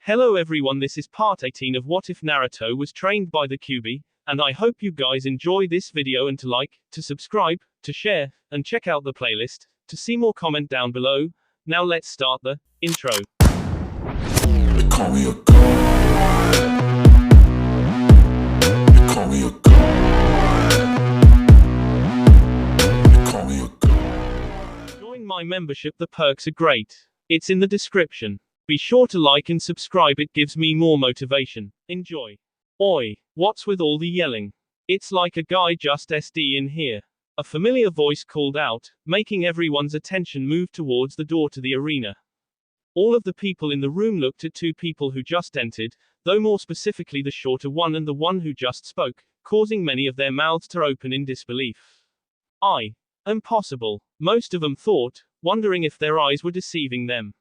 Hello everyone, this is part 18 of What If Naruto Was Trained by the Kyuubi, and I hope you guys enjoy this video and to like, to subscribe, to share, and check out the playlist, to see more comment down below. Now let's start the intro. They call me a god. They call me a god. They call me a god. Join my membership, the perks are great. It's in the description. Be sure to like and subscribe, it gives me more motivation. Enjoy. Oi, what's with all the yelling? It's like a guy just SD in here. A familiar voice called out, making everyone's attention move towards the door to the arena. All of the people in the room looked at two people who just entered, though more specifically the shorter one and the one who just spoke, causing many of their mouths to open in disbelief. Impossible, most of them thought, wondering if their eyes were deceiving them.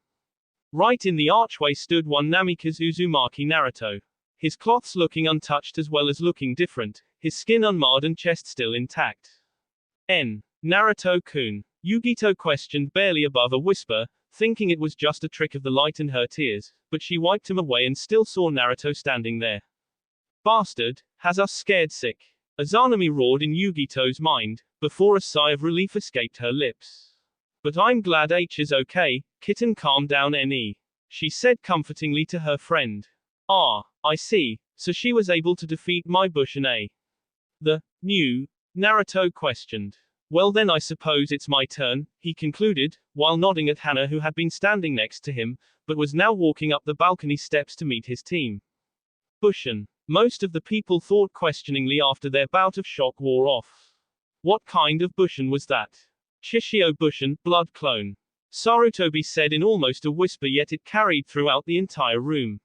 Right in the archway stood one Namikaze Uzumaki Naruto. His cloths looking untouched as well as looking different, his skin unmarred and chest still intact. Naruto-kun? Yugito questioned barely above a whisper, thinking it was just a trick of the light and her tears, but she wiped him away and still saw Naruto standing there. Bastard, has us scared sick. Azanami roared in Yugito's mind, before a sigh of relief escaped her lips. But I'm glad H is okay, kitten, calm down NE. She said comfortingly to her friend. Ah, I see, so she was able to defeat my Bushin A. The new Naruto questioned. Well then I suppose it's my turn, he concluded, while nodding at Hana who had been standing next to him, but was now walking up the balcony steps to meet his team. Bushin. Most of the people thought questioningly after their bout of shock wore off. What kind of Bushin was that? Shishio Bushin, blood clone. Sarutobi said in almost a whisper, yet it carried throughout the entire room.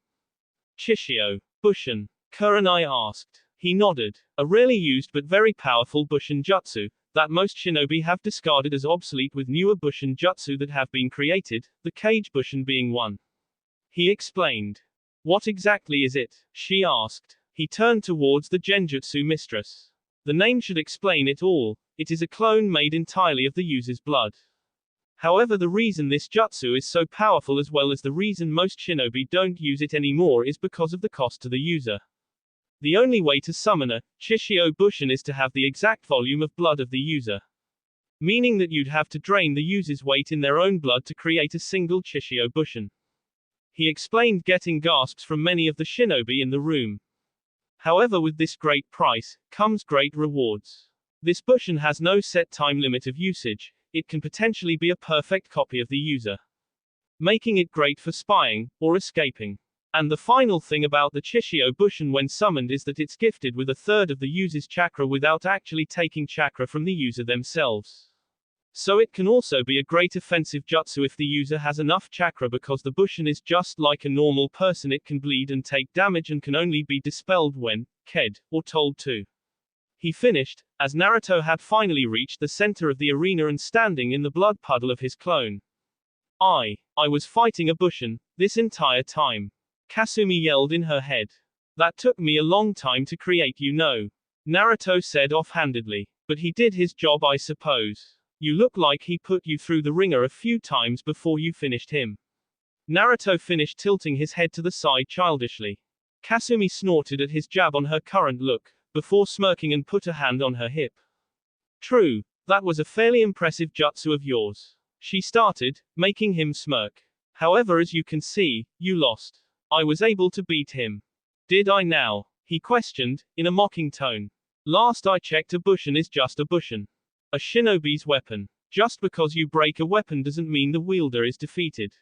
Shishio Bushin? Kurenai asked. He nodded. A rarely used but very powerful Bushin jutsu, that most shinobi have discarded as obsolete with newer Bushin jutsu that have been created, the Kage Bushin being one. He explained. What exactly is it? She asked. He turned towards the Genjutsu mistress. The name should explain it all. It is a clone made entirely of the user's blood. However, the reason this jutsu is so powerful as well as the reason most shinobi don't use it anymore is because of the cost to the user. The only way to summon a Shishio Bushin is to have the exact volume of blood of the user. Meaning that you'd have to drain the user's weight in their own blood to create a single Shishio Bushin. He explained, getting gasps from many of the shinobi in the room. However, with this great price, comes great rewards. This Bushin has no set time limit of usage, it can potentially be a perfect copy of the user. Making it great for spying, or escaping. And the final thing about the Shishio Bushin when summoned is that it's gifted with a third of the user's chakra without actually taking chakra from the user themselves. So it can also be a great offensive jutsu if the user has enough chakra, because the Bushin is just like a normal person, it can bleed and take damage and can only be dispelled when ked, or told to. He finished, as Naruto had finally reached the center of the arena and standing in the blood puddle of his clone. I was fighting a Bushin, this entire time. Kasumi yelled in her head. That took me a long time to create, you know. Naruto said offhandedly. But he did his job, I suppose. You look like he put you through the ringer a few times before you finished him. Naruto finished, tilting his head to the side childishly. Kasumi snorted at his jab on her current look, before smirking and put a hand on her hip. True, that was a fairly impressive jutsu of yours. She started, making him smirk. However, as you can see, you lost. I was able to beat him. Did I now? He questioned, in a mocking tone. Last I checked, a Bushin is just a Bushin. A shinobi's weapon. Just because you break a weapon doesn't mean the wielder is defeated.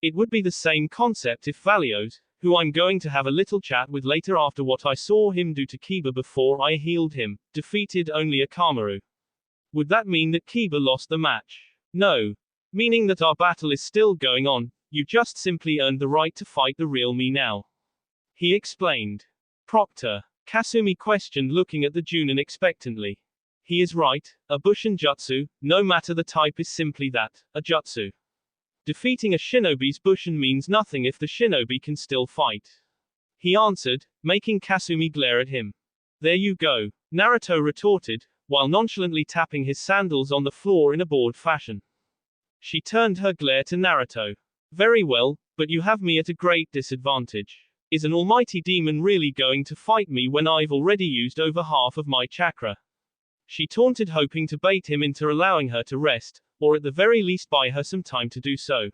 It would be the same concept if Valios, who I'm going to have a little chat with later after what I saw him do to Kiba before I healed him, defeated only a Kamaru. Would that mean that Kiba lost the match? No. Meaning that our battle is still going on, you just simply earned the right to fight the real me now. He explained. Proctor? Kasumi questioned, looking at the Junin expectantly. He is right, a Bushin jutsu, no matter the type, is simply that, a jutsu. Defeating a shinobi's Bushin means nothing if the shinobi can still fight. He answered, making Kasumi glare at him. There you go, Naruto retorted, while nonchalantly tapping his sandals on the floor in a bored fashion. She turned her glare to Naruto. Very well, But you have me at a great disadvantage. Is an almighty demon really going to fight me when I've already used over half of my chakra? She taunted, hoping to bait him into allowing her to rest, or at the very least buy her some time to do so.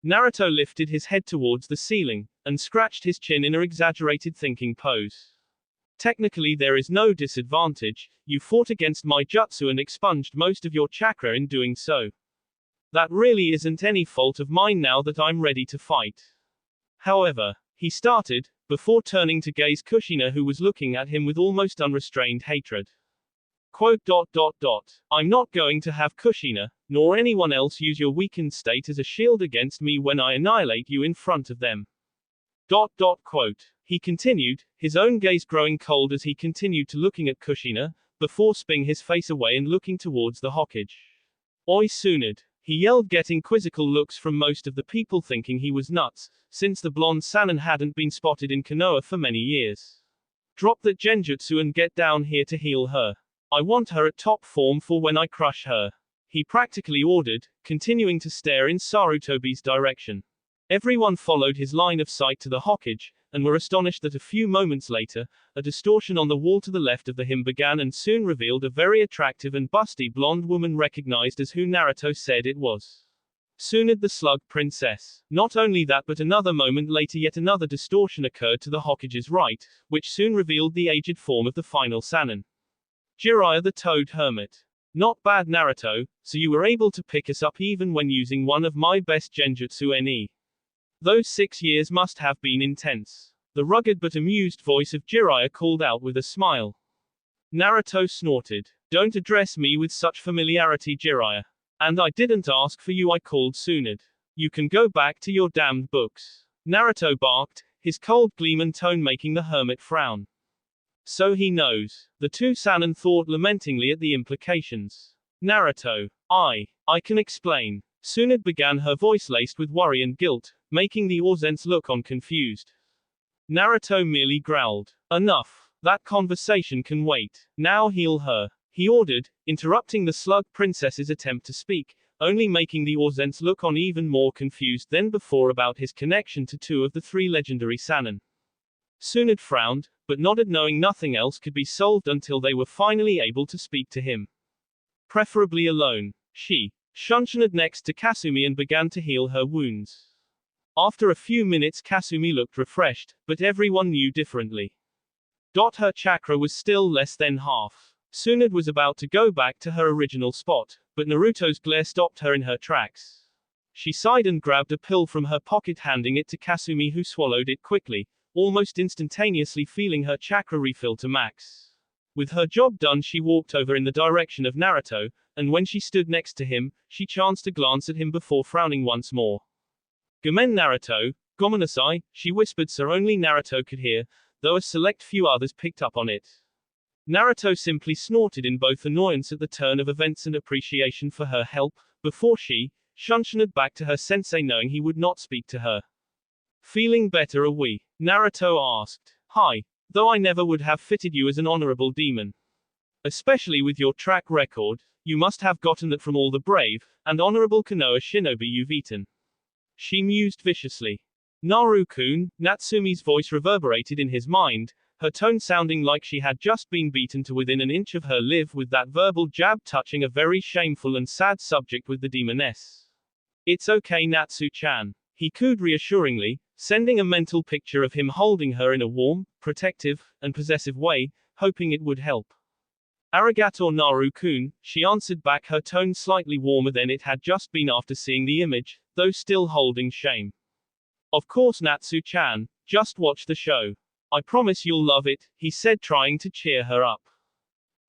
Naruto lifted his head towards the ceiling, and scratched his chin in an exaggerated thinking pose. Technically there is no disadvantage, you fought against my jutsu and expunged most of your chakra in doing so. That really isn't any fault of mine now that I'm ready to fight. However, he started, before turning to gaze Kushina, who was looking at him with almost unrestrained hatred. Quote, I'm not going to have Kushina, nor anyone else use your weakened state as a shield against me when I annihilate you in front of them. Quote. He continued, his own gaze growing cold as he continued to looking at Kushina, before spinning his face away and looking towards the Hokage. Oi Tsunade, he yelled, getting quizzical looks from most of the people thinking he was nuts, since the blonde Sannin hadn't been spotted in Konoha for many years. Drop that genjutsu and get down here to heal her. I want her at top form for when I crush her. He practically ordered, continuing to stare in Sarutobi's direction. Everyone followed his line of sight to the Hokage, and were astonished that a few moments later, a distortion on the wall to the left of him began and soon revealed a very attractive and busty blonde woman recognized as who Naruto said it was. Tsunade the Slug Princess. Not only that, but another moment later yet another distortion occurred to the Hokage's right, which soon revealed the aged form of the final Sannin. Jiraiya the Toad Hermit. Not bad, Naruto, so you were able to pick us up even when using one of my best genjutsu ne. Those 6 years must have been intense. The rugged but amused voice of Jiraiya called out with a smile. Naruto snorted. Don't address me with such familiarity, Jiraiya. And I didn't ask for you, I called Tsunade. You can go back to your damned books. Naruto barked, his cold gleam and tone making the hermit frown. So he knows. The two Sannin thought lamentingly at the implications. Naruto. I can explain. Tsunade began, her voice laced with worry and guilt, making the Orzens look on confused. Naruto merely growled. Enough. That conversation can wait. Now heal her. He ordered, interrupting the Slug Princess's attempt to speak, only making the Orzens look on even more confused than before about his connection to 2 of the 3 legendary Sannin. Tsunade frowned, but nodded, knowing nothing else could be solved until they were finally able to speak to him. Preferably alone. She shunted next to Kasumi and began to heal her wounds. After a few minutes Kasumi looked refreshed, but everyone knew differently. Her chakra was still less than half. Tsunade was about to go back to her original spot, but Naruto's glare stopped her in her tracks. She sighed and grabbed a pill from her pocket, handing it to Kasumi, who swallowed it quickly, almost instantaneously feeling her chakra refill to max. With her job done, she walked over in the direction of Naruto, and when she stood next to him, she chanced to glance at him before frowning once more. Gomen Naruto, gomenasai, she whispered so only Naruto could hear, though a select few others picked up on it. Naruto simply snorted in both annoyance at the turn of events and appreciation for her help, before she shunted back to her sensei, knowing he would not speak to her. Feeling better, are we? Naruto asked. Hi. Though I never would have fitted you as an honorable demon. Especially with your track record, you must have gotten that from all the brave and honorable Konoha shinobi you've eaten. She mused viciously. Naru-kun, Natsumi's voice reverberated in his mind, her tone sounding like she had just been beaten to within an inch of her live with that verbal jab, touching a very shameful and sad subject with the demoness. It's okay, Natsu-chan. He cooed reassuringly, sending a mental picture of him holding her in a warm, protective, and possessive way, hoping it would help. Arigato Naru-kun, she answered back, her tone slightly warmer than it had just been after seeing the image, though still holding shame. Of course, Natsu-chan, just watch the show. I promise you'll love it, he said, trying to cheer her up.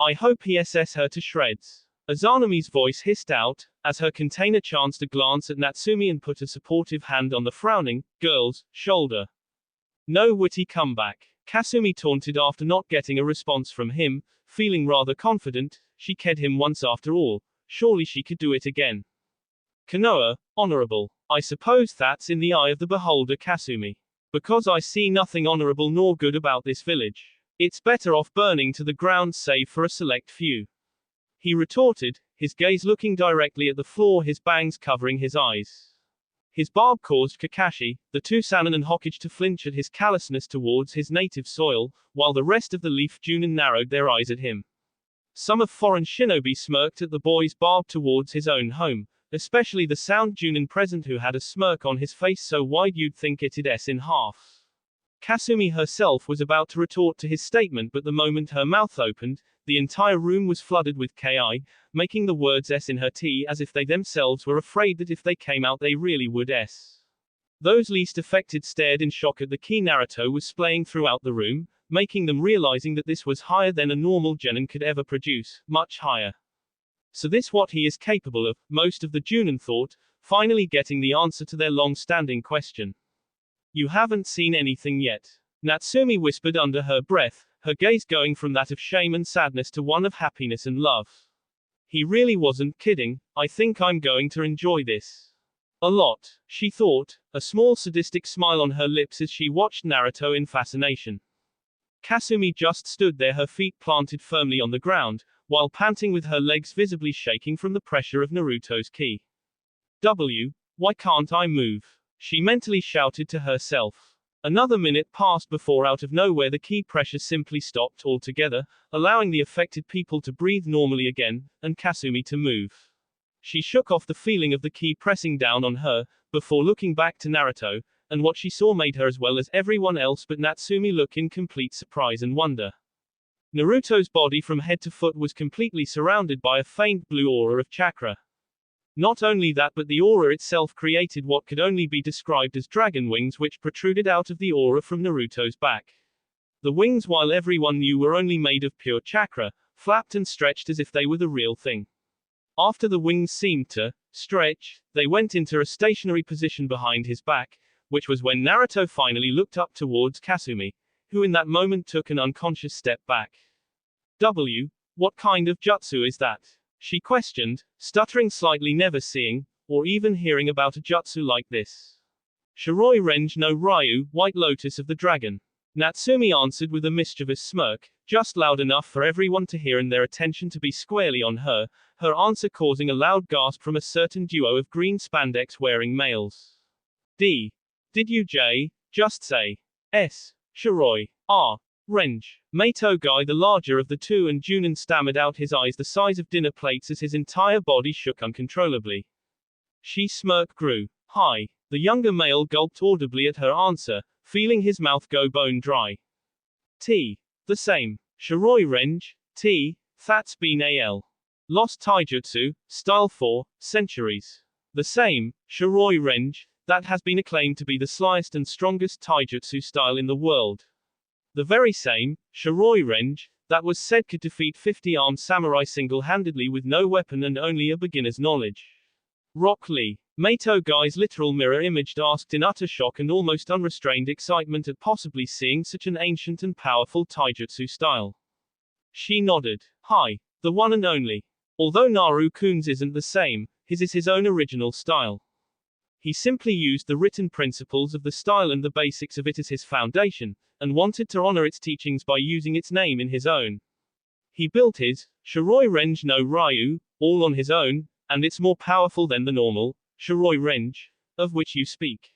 I hope he SS her to shreds. Azanami's voice hissed out, as her container chanced a glance at Natsumi and put a supportive hand on the frowning girl's shoulder. No witty comeback. Kasumi taunted after not getting a response from him, feeling rather confident, she ked him once after all, surely she could do it again. Konoha, honorable. I suppose that's in the eye of the beholder, Kasumi. Because I see nothing honorable nor good about this village. It's better off burning to the ground save for a select few. He retorted, his gaze looking directly at the floor, his bangs covering his eyes. His barb caused Kakashi, the two Sannin and Hokage to flinch at his callousness towards his native soil, while the rest of the Leaf Junin narrowed their eyes at him. Some of foreign shinobi smirked at the boy's barb towards his own home, especially the Sound Junin present who had a smirk on his face so wide you'd think it'd S in half. Kasumi herself was about to retort to his statement, but the moment her mouth opened, the entire room was flooded with ki, making the words S in her T as if they themselves were afraid that if they came out they really would S. Those least affected stared in shock at the ki Naruto was splaying throughout the room, making them realizing that this was higher than a normal genin could ever produce, much higher. So this what he is capable of, most of the Junin thought, finally getting the answer to their long-standing question. You haven't seen anything yet. Natsumi whispered under her breath, her gaze going from that of shame and sadness to one of happiness and love. He really wasn't kidding. I think I'm going to enjoy this a lot, she thought, a small sadistic smile on her lips as she watched Naruto in fascination. Kasumi just stood there, her feet planted firmly on the ground, while panting with her legs visibly shaking from the pressure of Naruto's ki. Why can't I move? She mentally shouted to herself. Another minute passed before out of nowhere the ki pressure simply stopped altogether, allowing the affected people to breathe normally again, and Kasumi to move. She shook off the feeling of the ki pressing down on her, before looking back to Naruto, and what she saw made her as well as everyone else but Natsumi look in complete surprise and wonder. Naruto's body from head to foot was completely surrounded by a faint blue aura of chakra. Not only that, but the aura itself created what could only be described as dragon wings which protruded out of the aura from Naruto's back. The wings, while everyone knew were only made of pure chakra, flapped and stretched as if they were the real thing. After the wings seemed to stretch, they went into a stationary position behind his back, which was when Naruto finally looked up towards Kasumi, who in that moment took an unconscious step back. What kind of jutsu is that? She questioned, stuttering slightly, never seeing, or even hearing about a jutsu like this. Shiroi Renge no Ryu, White Lotus of the Dragon. Natsumi answered with a mischievous smirk, just loud enough for everyone to hear and their attention to be squarely on her, her answer causing a loud gasp from a certain duo of green spandex wearing males. Did you just say S? Shiroi Renge. Mato Guy, the larger of the two, and Junin stammered out, his eyes the size of dinner plates as his entire body shook uncontrollably. She smirk grew. Hi. The younger male gulped audibly at her answer, feeling his mouth go bone dry. The same. Shiroi Renge, that's been a lost taijutsu, style for centuries. The same, Shiroi Renge, that has been acclaimed to be the slyest and strongest taijutsu style in the world. The very same, Shiroi Renge, that was said could defeat 50 armed samurai single-handedly with no weapon and only a beginner's knowledge. Rock Lee. Mato Guy's literal mirror imaged asked in utter shock and almost unrestrained excitement at possibly seeing such an ancient and powerful taijutsu style. She nodded. Hi. The one and only. Although Naru-kun's isn't the same, his is his own original style. He simply used the written principles of the style and the basics of it as his foundation, and wanted to honor its teachings by using its name in his own. He built his Shiroi Renge no Ryu all on his own, and it's more powerful than the normal Shiroi Renge of which you speak.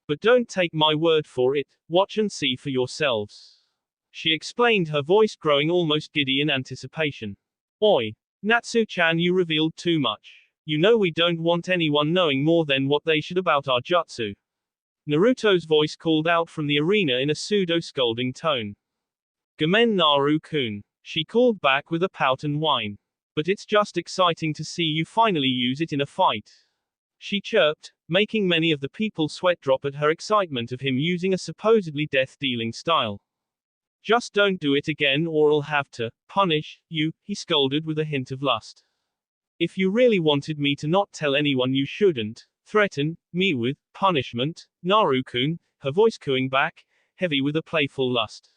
But don't take my word for it, watch and see for yourselves. She explained, her voice growing almost giddy in anticipation. Oi, Natsu-chan, you revealed too much. You know we don't want anyone knowing more than what they should about our jutsu. Naruto's voice called out from the arena in a pseudo-scolding tone. Gomen Naru-kun. She called back with a pout and whine. But it's just exciting to see you finally use it in a fight. She chirped, making many of the people sweat drop at her excitement of him using a supposedly death-dealing style. Just don't do it again or I'll have to punish you, he scolded with a hint of lust. If you really wanted me to not tell anyone, you shouldn't threaten me with punishment, Naru-kun, her voice cooing back, heavy with a playful lust.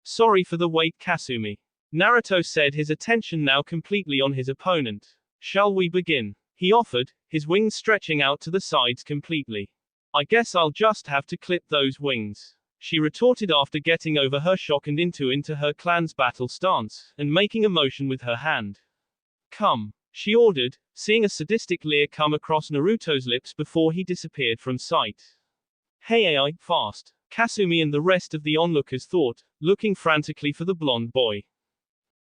Sorry for the wait, Kasumi. Naruto said, his attention now completely on his opponent. Shall we begin? He offered, his wings stretching out to the sides completely. I guess I'll just have to clip those wings, she retorted after getting over her shock and into her clan's battle stance, and making a motion with her hand. Come. she ordered, seeing a sadistic leer come across Naruto's lips before he disappeared from sight. Hey AI, fast, Kasumi and the rest of the onlookers thought, looking frantically for the blonde boy.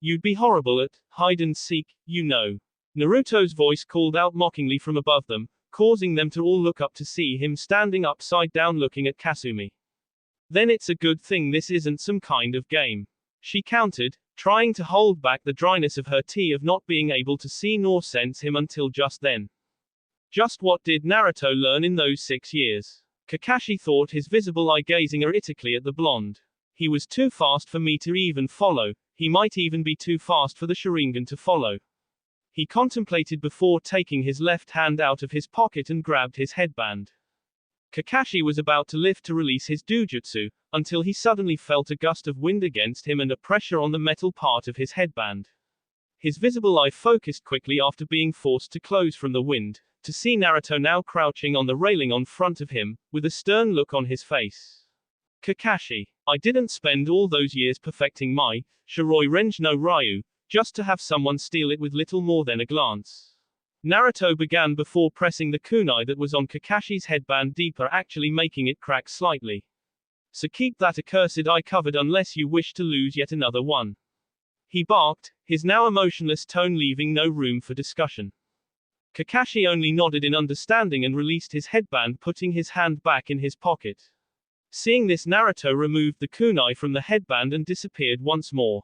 You'd be horrible at hide and seek, you know. Naruto's voice called out mockingly from above them, causing them to all look up to see him standing upside down looking at Kasumi. Then it's a good thing this isn't some kind of game, she countered, trying to hold back the dryness of her tea of not being able to see nor sense him until just then. Just what did Naruto learn in those 6 years? Kakashi thought, his visible eye gazing erratically at the blonde. He was too fast for me to even follow, he might even be too fast for the Sharingan to follow. He contemplated before taking his left hand out of his pocket and grabbed his headband. Kakashi was about to lift to release his dojutsu, until he suddenly felt a gust of wind against him and a pressure on the metal part of his headband. His visible eye focused quickly after being forced to close from the wind, to see Naruto now crouching on the railing on front of him, with a stern look on his face. Kakashi, I didn't spend all those years perfecting my Shiroi Renji no Ryu, just to have someone steal it with little more than a glance. Naruto began before pressing the kunai that was on Kakashi's headband deeper, actually making it crack slightly. So keep that accursed eye covered unless you wish to lose yet another one. He barked, his now emotionless tone leaving no room for discussion. Kakashi only nodded in understanding and released his headband, putting his hand back in his pocket. Seeing this, Naruto removed the kunai from the headband and disappeared once more.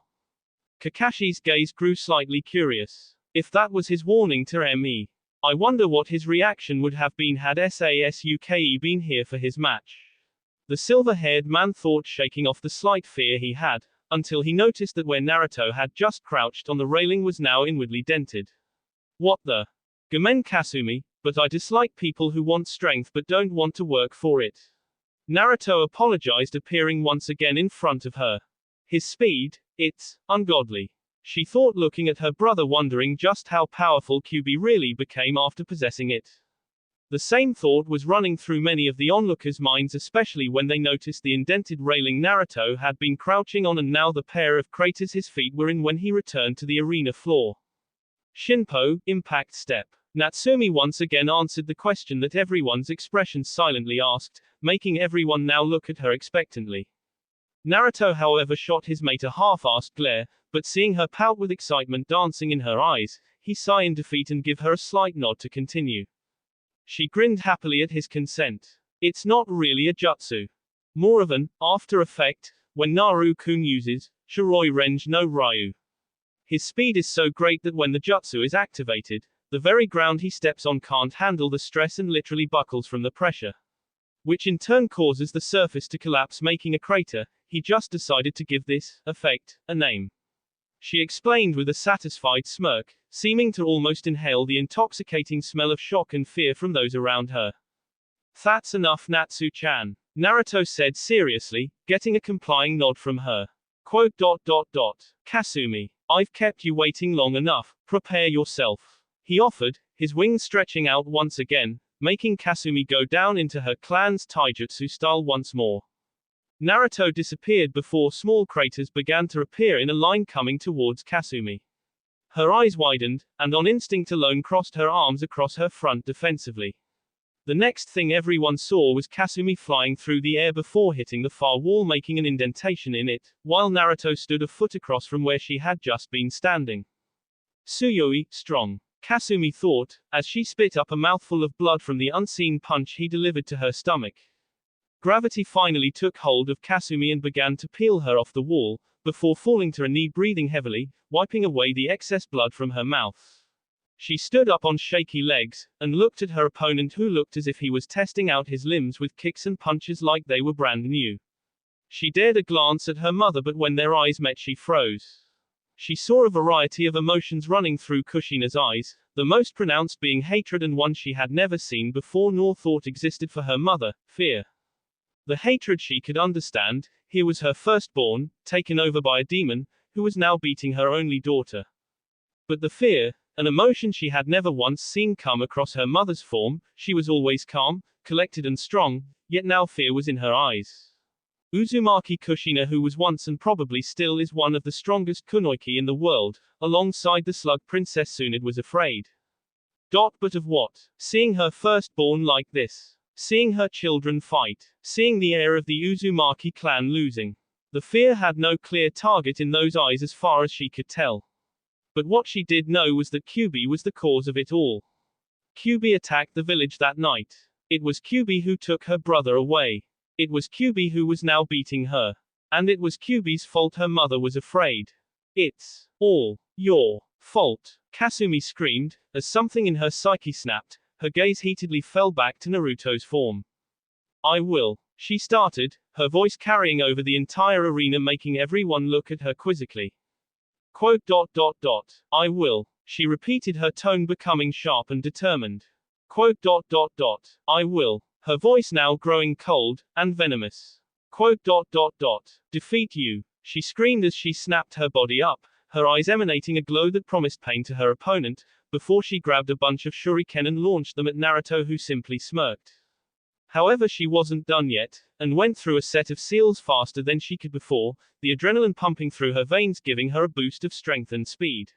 Kakashi's gaze grew slightly curious. If that was his warning to Me, I wonder what his reaction would have been had Sasuke been here for his match. The silver-haired man thought, shaking off the slight fear he had, until he noticed that where Naruto had just crouched on the railing was now inwardly dented. What the? Gomen Kasumi, but I dislike people who want strength but don't want to work for it. Naruto apologized, appearing once again in front of her. His speed, it's ungodly, she thought, looking at her brother, wondering just how powerful Kyuubi really became after possessing it. The same thought was running through many of the onlookers' minds, especially when they noticed the indented railing Naruto had been crouching on and now the pair of craters his feet were in when he returned to the arena floor. Shinpo, impact step. Natsumi once again answered the question that everyone's expression silently asked, making everyone now look at her expectantly. Naruto, however, shot his mate a half-assed glare, but seeing her pout with excitement dancing in her eyes, he sighed in defeat and give her a slight nod to continue. She grinned happily at his consent. It's not really a jutsu. More of an after effect, when Naru-kun uses Shiroi Renji no Ryu. His speed is so great that when the jutsu is activated, the very ground he steps on can't handle the stress and literally buckles from the pressure. Which in turn causes the surface to collapse, making a crater. He just decided to give this effect a name. She explained with a satisfied smirk, seeming to almost inhale the intoxicating smell of shock and fear from those around her. That's enough, Natsu-chan, Naruto said seriously, getting a complying nod from her. Quote. Kasumi, I've kept you waiting long enough, prepare yourself, he offered, his wings stretching out once again, making Kasumi go down into her clan's taijutsu style once more. Naruto disappeared before small craters began to appear in a line coming towards Kasumi. Her eyes widened, and on instinct alone crossed her arms across her front defensively. The next thing everyone saw was Kasumi flying through the air before hitting the far wall, making an indentation in it, while Naruto stood a foot across from where she had just been standing. Tsuyoi, strong, Kasumi thought, as she spit up a mouthful of blood from the unseen punch he delivered to her stomach. Gravity finally took hold of Kasumi and began to peel her off the wall, before falling to her knee, breathing heavily, wiping away the excess blood from her mouth. She stood up on shaky legs, and looked at her opponent, who looked as if he was testing out his limbs with kicks and punches like they were brand new. She dared a glance at her mother, but when their eyes met she froze. She saw a variety of emotions running through Kushina's eyes, the most pronounced being hatred, and one she had never seen before nor thought existed for her mother, fear. The hatred she could understand. Here was her firstborn, taken over by a demon, who was now beating her only daughter. But the fear, an emotion she had never once seen come across her mother's form. She was always calm, collected and strong, yet now fear was in her eyes. Uzumaki Kushina, who was once and probably still is one of the strongest kunoichi in the world, alongside the slug princess Tsunade, was afraid. But of what? Seeing her firstborn like this. Seeing her children fight. Seeing the heir of the Uzumaki clan losing. The fear had no clear target in those eyes as far as she could tell. But what she did know was that Kyuubi was the cause of it all. Kyuubi attacked the village that night. It was Kyuubi who took her brother away. It was Kyuubi who was now beating her. And it was Kyuubi's fault her mother was afraid. It's all your fault, Kasumi screamed, as something in her psyche snapped. Her gaze heatedly fell back to Naruto's form. I will, she started, her voice carrying over the entire arena, making everyone look at her quizzically. Quote. I will, she repeated, her tone becoming sharp and determined. Quote. I will, her voice now growing cold and venomous. Quote. Defeat you, she screamed as she snapped her body up, her eyes emanating a glow that promised pain to her opponent, before she grabbed a bunch of shuriken and launched them at Naruto, who simply smirked. However, she wasn't done yet, and went through a set of seals faster than she could before, the adrenaline pumping through her veins giving her a boost of strength and speed.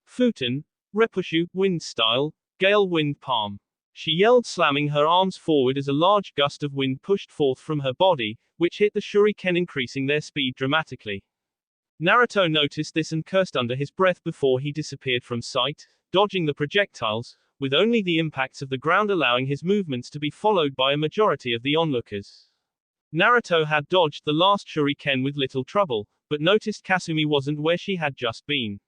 Futen, Repushu, wind style, gale wind palm. She yelled, slamming her arms forward as a large gust of wind pushed forth from her body, which hit the shuriken, increasing their speed dramatically. Naruto noticed this and cursed under his breath before he disappeared from sight, dodging the projectiles, with only the impacts of the ground allowing his movements to be followed by a majority of the onlookers. Naruto had dodged the last shuriken with little trouble, but noticed Kasumi wasn't where she had just been.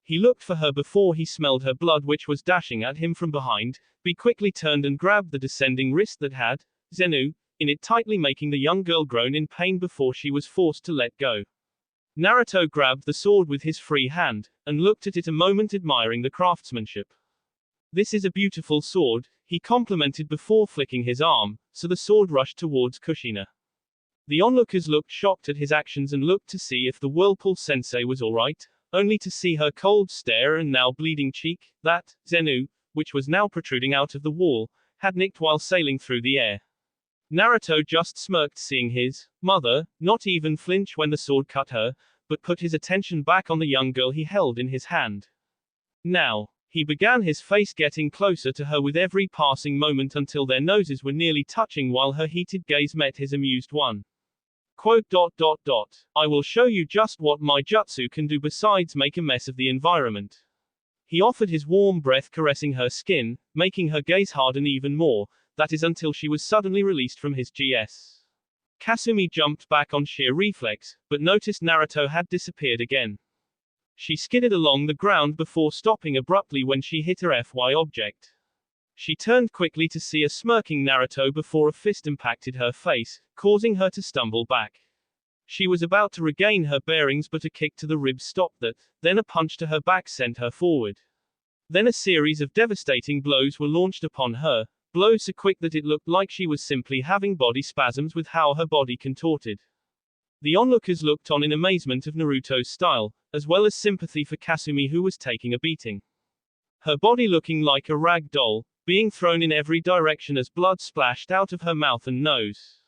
He looked for her before he smelled her blood, which was dashing at him from behind. He quickly turned and grabbed the descending wrist that had Zenu in it, tightly making the young girl groan in pain before she was forced to let go. Naruto grabbed the sword with his free hand, and looked at it a moment, admiring the craftsmanship. This is a beautiful sword, he complimented before flicking his arm, so the sword rushed towards Kushina. The onlookers looked shocked at his actions and looked to see if the Whirlpool sensei was alright, only to see her cold stare and now bleeding cheek, that Zenu, which was now protruding out of the wall, had nicked while sailing through the air. Naruto just smirked, seeing his mother not even flinch when the sword cut her, but put his attention back on the young girl he held in his hand. Now, he began, his face getting closer to her with every passing moment until their noses were nearly touching while her heated gaze met his amused one. Quote. I will show you just what my jutsu can do besides make a mess of the environment. He offered his warm breath, caressing her skin, making her gaze harden even more, that is until she was suddenly released from his GS. Kasumi jumped back on sheer reflex, but noticed Naruto had disappeared again. She skidded along the ground before stopping abruptly when she hit her FY object. She turned quickly to see a smirking Naruto before a fist impacted her face, causing her to stumble back. She was about to regain her bearings, but a kick to the ribs stopped that, then a punch to her back sent her forward. Then a series of devastating blows were launched upon her, blows so quick that it looked like she was simply having body spasms with how her body contorted. The onlookers looked on in amazement of Naruto's style, as well as sympathy for Kasumi, who was taking a beating. Her body looking like a rag doll, being thrown in every direction as blood splashed out of her mouth and nose.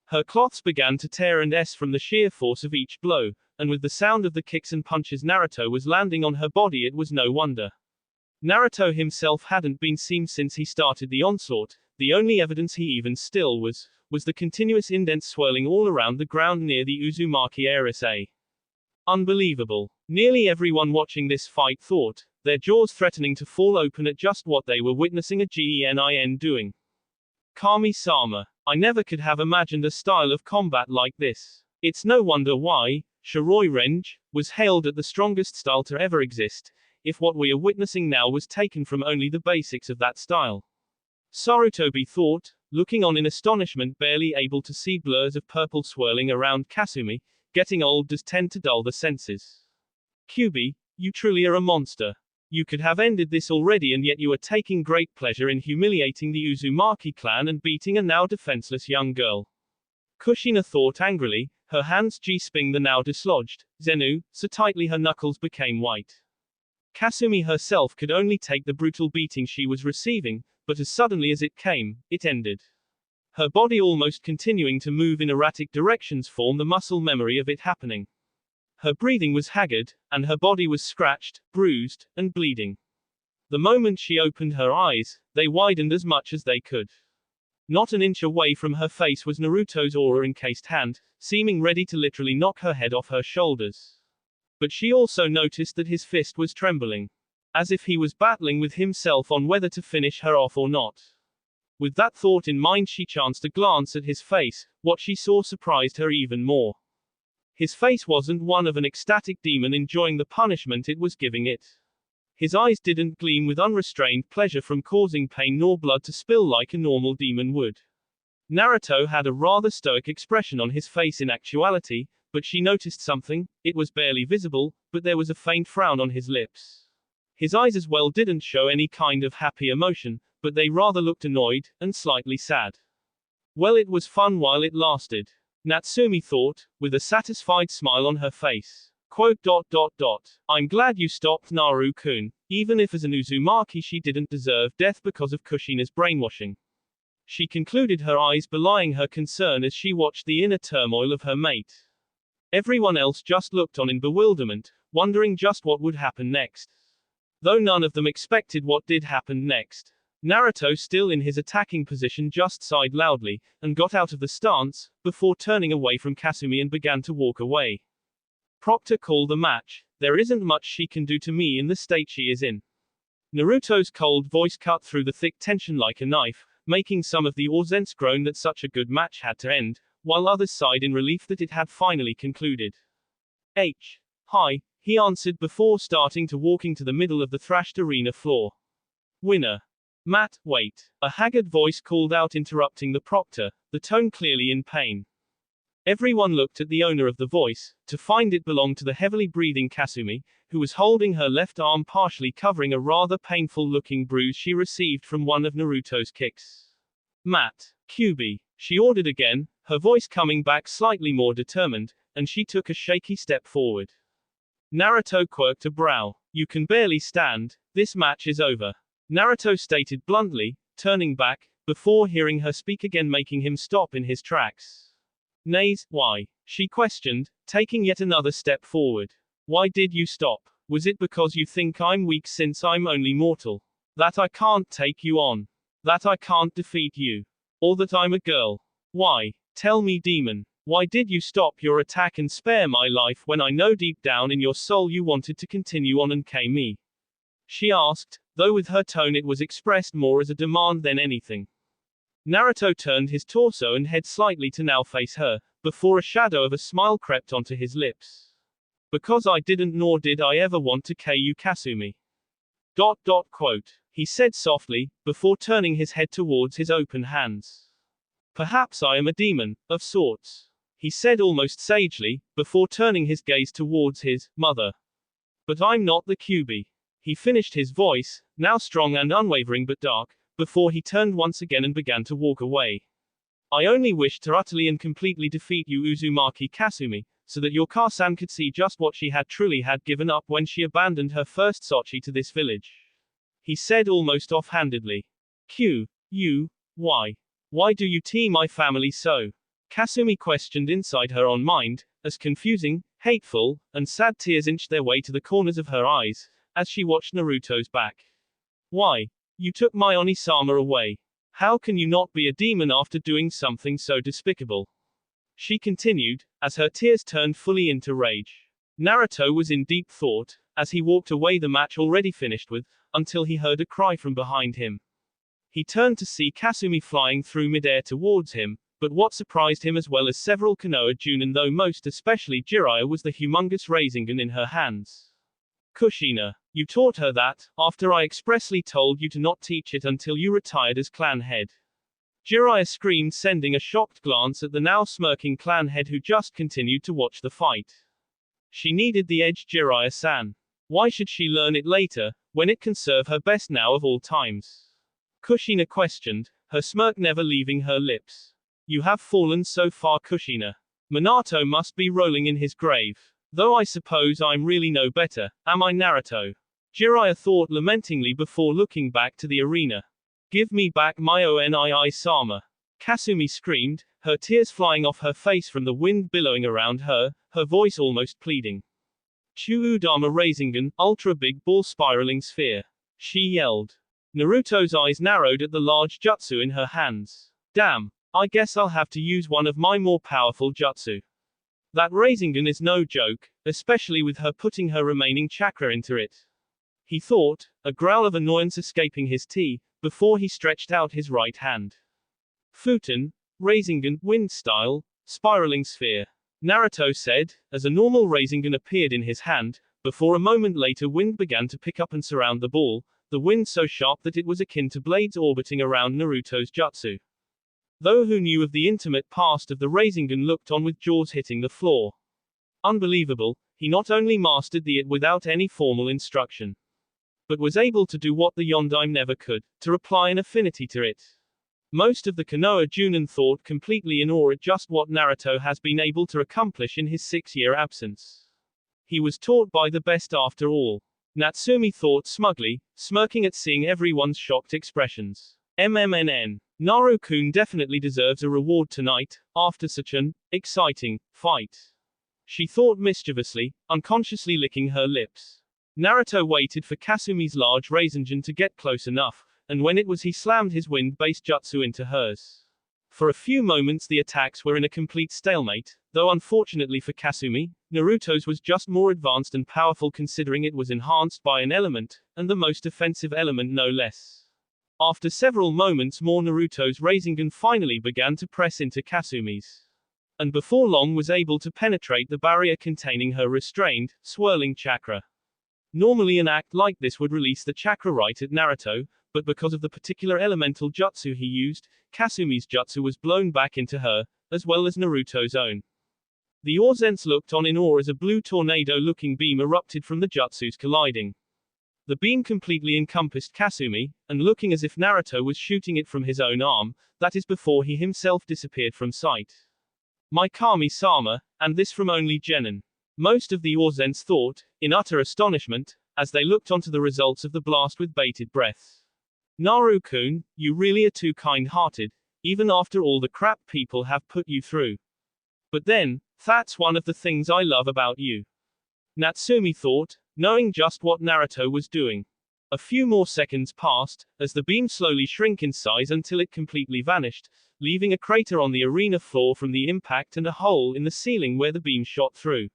Her cloths began to tear and from the sheer force of each blow, and with the sound of the kicks and punches Naruto was landing on her body, it was no wonder. Naruto himself hadn't been seen since he started the onslaught. The only evidence he even still was the continuous indents swirling all around the ground near the Uzumaki RSA. Unbelievable. Nearly everyone watching this fight thought, their jaws threatening to fall open at just what they were witnessing a Genin doing. Kami-sama. I never could have imagined a style of combat like this. It's no wonder why Shiroi Renji was hailed at the strongest style to ever exist, if what we are witnessing now was taken from only the basics of that style. Sarutobi thought, looking on in astonishment, barely able to see blurs of purple swirling around Kasumi. Getting old does tend to dull the senses. Kyuubi, you truly are a monster. You could have ended this already, and yet you are taking great pleasure in humiliating the Uzumaki clan and beating a now defenseless young girl. Kushina thought angrily, her hands grasping the now dislodged Zenu so tightly her knuckles became white. Kasumi herself could only take the brutal beating she was receiving, but as suddenly as it came, it ended. Her body almost continuing to move in erratic directions formed the muscle memory of it happening. Her breathing was haggard, and her body was scratched, bruised, and bleeding. The moment she opened her eyes, they widened as much as they could. Not an inch away from her face was Naruto's aura-encased hand, seeming ready to literally knock her head off her shoulders. But she also noticed that his fist was trembling, as if he was battling with himself on whether to finish her off or not. With that thought in mind, she chanced a glance at his face. What she saw surprised her even more. His face wasn't one of an ecstatic demon enjoying the punishment it was giving it. His eyes didn't gleam with unrestrained pleasure from causing pain nor blood to spill like a normal demon would. Naruto had a rather stoic expression on his face in actuality, but she noticed something. It was barely visible, but there was a faint frown on his lips. His eyes as well didn't show any kind of happy emotion, but they rather looked annoyed, and slightly sad. Well, it was fun while it lasted, Natsumi thought, with a satisfied smile on her face. Quote, I'm glad you stopped, Naru-kun, even if as an Uzumaki she didn't deserve death because of Kushina's brainwashing. She concluded, her eyes belying her concern as she watched the inner turmoil of her mate. Everyone else just looked on in bewilderment, wondering just what would happen next. Though none of them expected what did happen next. Naruto, still in his attacking position, just sighed loudly, and got out of the stance, before turning away from Kasumi and began to walk away. Proctor, call the match. There isn't much she can do to me in the state she is in. Naruto's cold voice cut through the thick tension like a knife, making some of the Orzents groan that such a good match had to end, while others sighed in relief that it had finally concluded. Hi, he answered before starting to walking to the middle of the thrashed arena floor. Winner. Matt, wait. A haggard voice called out, interrupting the proctor, the tone clearly in pain. Everyone looked at the owner of the voice, to find it belonged to the heavily breathing Kasumi, who was holding her left arm partially covering a rather painful-looking bruise she received from one of Naruto's kicks. Matt. Kyuubi. She ordered again, her voice coming back slightly more determined, and she took a shaky step forward. Naruto quirked a brow. You can barely stand, this match is over. Naruto stated bluntly, turning back, before hearing her speak again, making him stop in his tracks. Nays, why? She questioned, taking yet another step forward. Why did you stop? Was it because you think I'm weak since I'm only mortal? That I can't take you on? That I can't defeat you? Or that I'm a girl? Why? Tell me, demon. Why did you stop your attack and spare my life when I know deep down in your soul you wanted to continue on and K me? She asked, though with her tone it was expressed more as a demand than anything. Naruto turned his torso and head slightly to now face her, before a shadow of a smile crept onto his lips. Because I didn't, nor did I ever want to K you, Kasumi. Quote. He said softly, before turning his head towards his open hands. Perhaps I am a demon, of sorts. He said almost sagely, before turning his gaze towards his mother. But I'm not the Kyuubi. He finished his voice, now strong and unwavering but dark, before he turned once again and began to walk away. I only wished to utterly and completely defeat you, Uzumaki Kasumi, so that your Kar-san could see just what she had truly had given up when she abandoned her first Sochi to this village. He said almost offhandedly. Why? Why do you tease my family so? Kasumi questioned inside her own mind, as confusing, hateful, and sad tears inched their way to the corners of her eyes, as she watched Naruto's back. Why? You took my Oni-sama away. How can you not be a demon after doing something so despicable? She continued, as her tears turned fully into rage. Naruto was in deep thought, as he walked away, the match already finished with, until he heard a cry from behind him. He turned to see Kasumi flying through midair towards him, but what surprised him as well as several Konoha Junin, though most especially Jiraiya, was the humongous Rasengan in her hands. Kushina, you taught her that, after I expressly told you to not teach it until you retired as clan head. Jiraiya screamed, sending a shocked glance at the now smirking clan head who just continued to watch the fight. She needed the edge, Jiraiya-san. Why should she learn it later, when it can serve her best now of all times? Kushina questioned, her smirk never leaving her lips. You have fallen so far, Kushina. Minato must be rolling in his grave. Though I suppose I'm really no better, am I, Naruto? Jiraiya thought lamentingly before looking back to the arena. Give me back my Onii-sama. Kasumi screamed, her tears flying off her face from the wind billowing around her, her voice almost pleading. Chuudama Rasengan, ultra big ball spiraling sphere. She yelled. Naruto's eyes narrowed at the large jutsu in her hands. Damn. I guess I'll have to use one of my more powerful jutsu. That Rasengan is no joke, especially with her putting her remaining chakra into it. He thought, a growl of annoyance escaping his teeth, before he stretched out his right hand. Futon, Rasengan, wind style, spiraling sphere. Naruto said, as a normal Rasengan appeared in his hand, before a moment later wind began to pick up and surround the ball, the wind so sharp that it was akin to blades orbiting around Naruto's jutsu. Those who knew of the intimate past of the Rasengan looked on with jaws hitting the floor. Unbelievable, he not only mastered it without any formal instruction, but was able to do what the Yondaime never could, to apply an affinity to it. Most of the Konoha Junin thought completely in awe at just what Naruto has been able to accomplish in his 6-year absence. He was taught by the best after all. Natsumi thought smugly, smirking at seeing everyone's shocked expressions. MMNN. Naru-kun definitely deserves a reward tonight, after such an exciting fight. She thought mischievously, unconsciously licking her lips. Naruto waited for Kasumi's large Rasengan to get close enough, and when it was he slammed his wind-based jutsu into hers. For a few moments the attacks were in a complete stalemate, though unfortunately for Kasumi, Naruto's was just more advanced and powerful considering it was enhanced by an element, and the most offensive element no less. After several moments more Naruto's Rasengan finally began to press into Kasumi's. And before long was able to penetrate the barrier containing her restrained, swirling chakra. Normally an act like this would release the chakra right at Naruto, but because of the particular elemental jutsu he used, Kasumi's jutsu was blown back into her, as well as Naruto's own. The Orzens looked on in awe as a blue tornado-looking beam erupted from the jutsus colliding. The beam completely encompassed Kasumi, and looking as if Naruto was shooting it from his own arm, that is before he himself disappeared from sight. My Kami-sama, and this from only Genin. Most of the Orzens thought, in utter astonishment, as they looked onto the results of the blast with bated breath. Naru-kun, you really are too kind-hearted, even after all the crap people have put you through. But then, that's one of the things I love about you. Natsumi thought, knowing just what Naruto was doing. A few more seconds passed, as the beam slowly shrank in size until it completely vanished, leaving a crater on the arena floor from the impact and a hole in the ceiling where the beam shot through.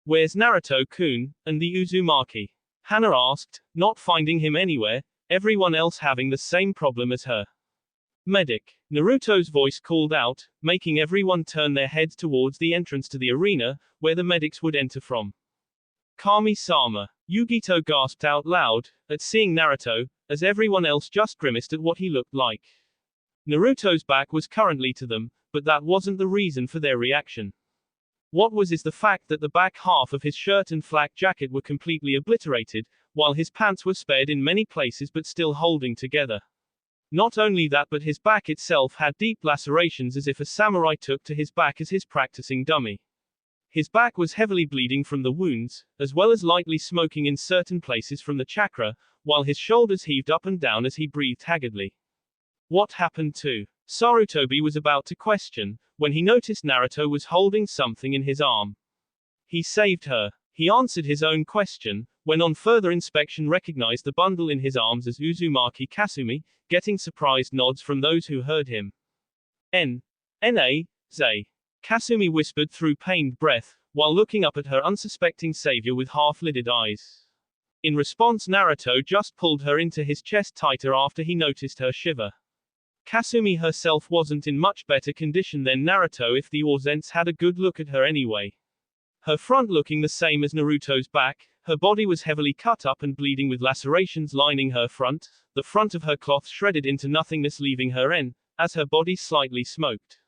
Where's Naruto-kun, and the Uzumaki? Hana asked, not finding him anywhere, everyone else having the same problem as her. Medic. Naruto's voice called out, making everyone turn their heads towards the entrance to the arena, where the medics would enter from. Kami-sama. Yugito gasped out loud, at seeing Naruto, as everyone else just grimaced at what he looked like. Naruto's back was currently to them, but that wasn't the reason for their reaction. What was is the fact that the back half of his shirt and flak jacket were completely obliterated, while his pants were spared in many places but still holding together. Not only that but his back itself had deep lacerations as if a samurai took to his back as his practicing dummy. His back was heavily bleeding from the wounds, as well as lightly smoking in certain places from the chakra, while his shoulders heaved up and down as he breathed haggardly. What happened to? Sarutobi was about to question, when he noticed Naruto was holding something in his arm. He saved her. He answered his own question, when on further inspection recognized the bundle in his arms as Uzumaki Kasumi, getting surprised nods from those who heard him. N.A. Zay. Kasumi whispered through pained breath, while looking up at her unsuspecting savior with half-lidded eyes. In response Naruto just pulled her into his chest tighter after he noticed her shiver. Kasumi herself wasn't in much better condition than Naruto if the Orzens had a good look at her anyway. Her front looking the same as Naruto's back, her body was heavily cut up and bleeding with lacerations lining her front, the front of her cloth shredded into nothingness leaving her as her body slightly smoked.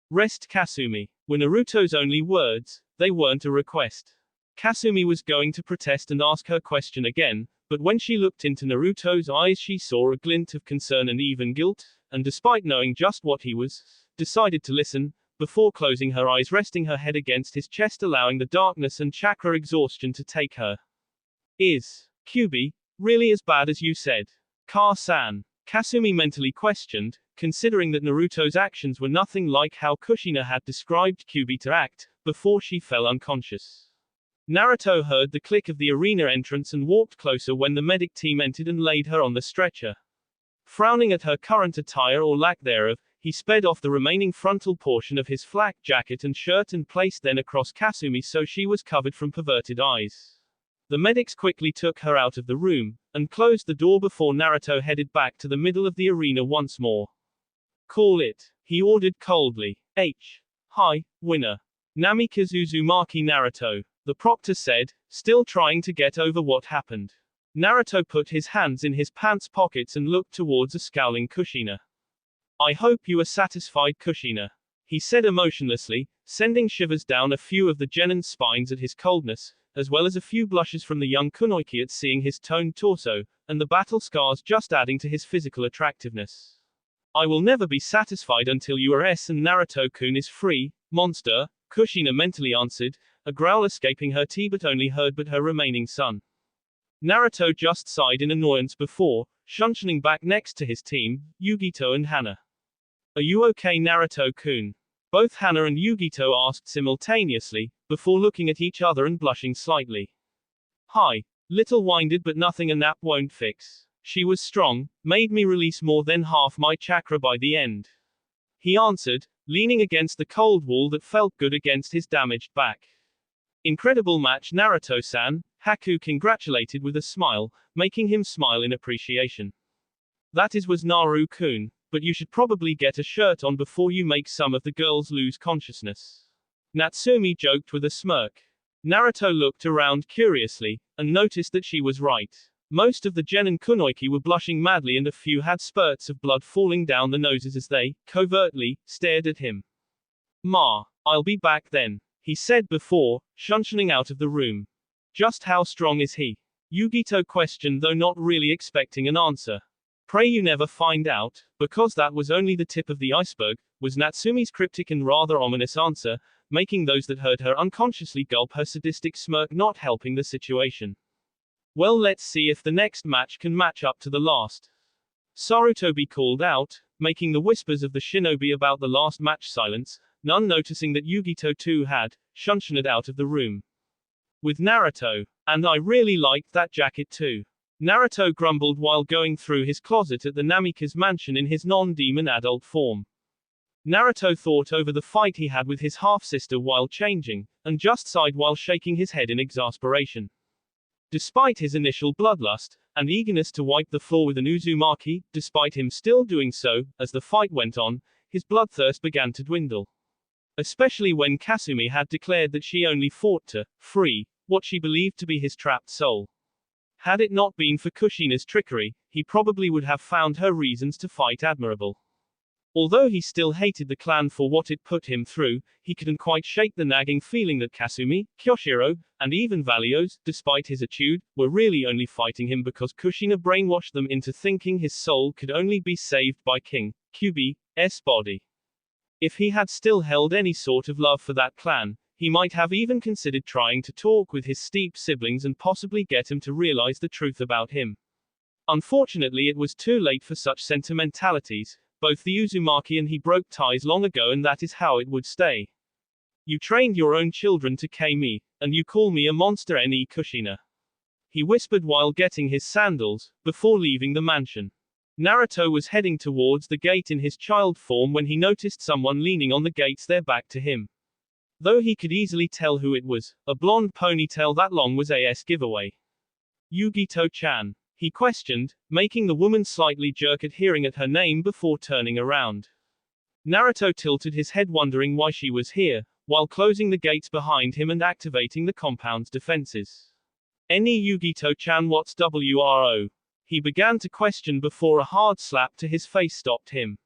Rest Kasumi. Were Naruto's only words, they weren't a request. Kasumi was going to protest and ask her question again, but when she looked into Naruto's eyes she saw a glint of concern and even guilt, and despite knowing just what he was, decided to listen, before closing her eyes resting her head against his chest allowing the darkness and chakra exhaustion to take her. Is Kyuubi really as bad as you said? Ka-san. Kasumi mentally questioned, considering that Naruto's actions were nothing like how Kushina had described Kyuubi to act, before she fell unconscious. Naruto heard the click of the arena entrance and walked closer when the medic team entered and laid her on the stretcher. Frowning at her current attire or lack thereof, he sped off the remaining frontal portion of his flak jacket and shirt and placed them across Kasumi so she was covered from perverted eyes. The medics quickly took her out of the room, and closed the door before Naruto headed back to the middle of the arena once more. Call it, he ordered coldly. Hi, winner. Namikaze Uzumaki Naruto, the proctor said, still trying to get over what happened. Naruto put his hands in his pants pockets and looked towards a scowling Kushina. I hope you are satisfied, Kushina, he said emotionlessly, sending shivers down a few of the genen's spines at his coldness, as well as a few blushes from the young kunoichi at seeing his toned torso, and the battle scars just adding to his physical attractiveness. I will never be satisfied until you are S and Naruto-kun is free, monster, Kushina mentally answered, a growl escaping her but only heard but her remaining son. Naruto just sighed in annoyance before, shunching back next to his team, Yugito and Hana. Are you okay, Naruto-kun? Both Hana and Yugito asked simultaneously, before looking at each other and blushing slightly. Hi. Little winded but nothing a nap won't fix. She was strong, made me release more than half my chakra by the end. He answered, leaning against the cold wall that felt good against his damaged back. Incredible match, Naruto-san, Haku congratulated with a smile, making him smile in appreciation. That was Naru-kun, but you should probably get a shirt on before you make some of the girls lose consciousness. Natsumi joked with a smirk. Naruto looked around curiously, and noticed that she was right. Most of the genin kunoichi were blushing madly and a few had spurts of blood falling down the noses as they, covertly, stared at him. I'll be back then, he said before, shunching out of the room. Just how strong is he? Yugito questioned though not really expecting an answer. Pray you never find out, because that was only the tip of the iceberg, was Natsumi's cryptic and rather ominous answer, making those that heard her unconsciously gulp, her sadistic smirk not helping the situation. Well, let's see if the next match can match up to the last. Sarutobi called out, making the whispers of the shinobi about the last match silence, none noticing that Yugito too had, shunshed out of the room. With Naruto, and I really liked that jacket too. Naruto grumbled while going through his closet at the Namikaze mansion in his non-demon adult form. Naruto thought over the fight he had with his half-sister while changing, and just sighed while shaking his head in exasperation. Despite his initial bloodlust, and eagerness to wipe the floor with an Uzumaki, despite him still doing so, as the fight went on, his bloodthirst began to dwindle. Especially when Kasumi had declared that she only fought to free what she believed to be his trapped soul. Had it not been for Kushina's trickery, he probably would have found her reasons to fight admirable. Although he still hated the clan for what it put him through, he couldn't quite shake the nagging feeling that Kasumi, Kyoshiro, and even Valios, despite his attitude, were really only fighting him because Kushina brainwashed them into thinking his soul could only be saved by King Kyuubi's body. If he had still held any sort of love for that clan, he might have even considered trying to talk with his steep siblings and possibly get him to realize the truth about him. Unfortunately, it was too late for such sentimentalities. Both the Uzumaki and he broke ties long ago, and that is how it would stay. You trained your own children to me, and you call me a monster, Kushina. He whispered while getting his sandals, before leaving the mansion. Naruto was heading towards the gate in his child form when he noticed someone leaning on the gates, their back to him. Though he could easily tell who it was, a blonde ponytail that long was a giveaway. Yugito-chan, he questioned, making the woman slightly jerk at hearing at her name before turning around. Naruto tilted his head wondering why she was here, while closing the gates behind him and activating the compound's defenses. Any Yugito-chan, what's WRO? He began to question before a hard slap to his face stopped him.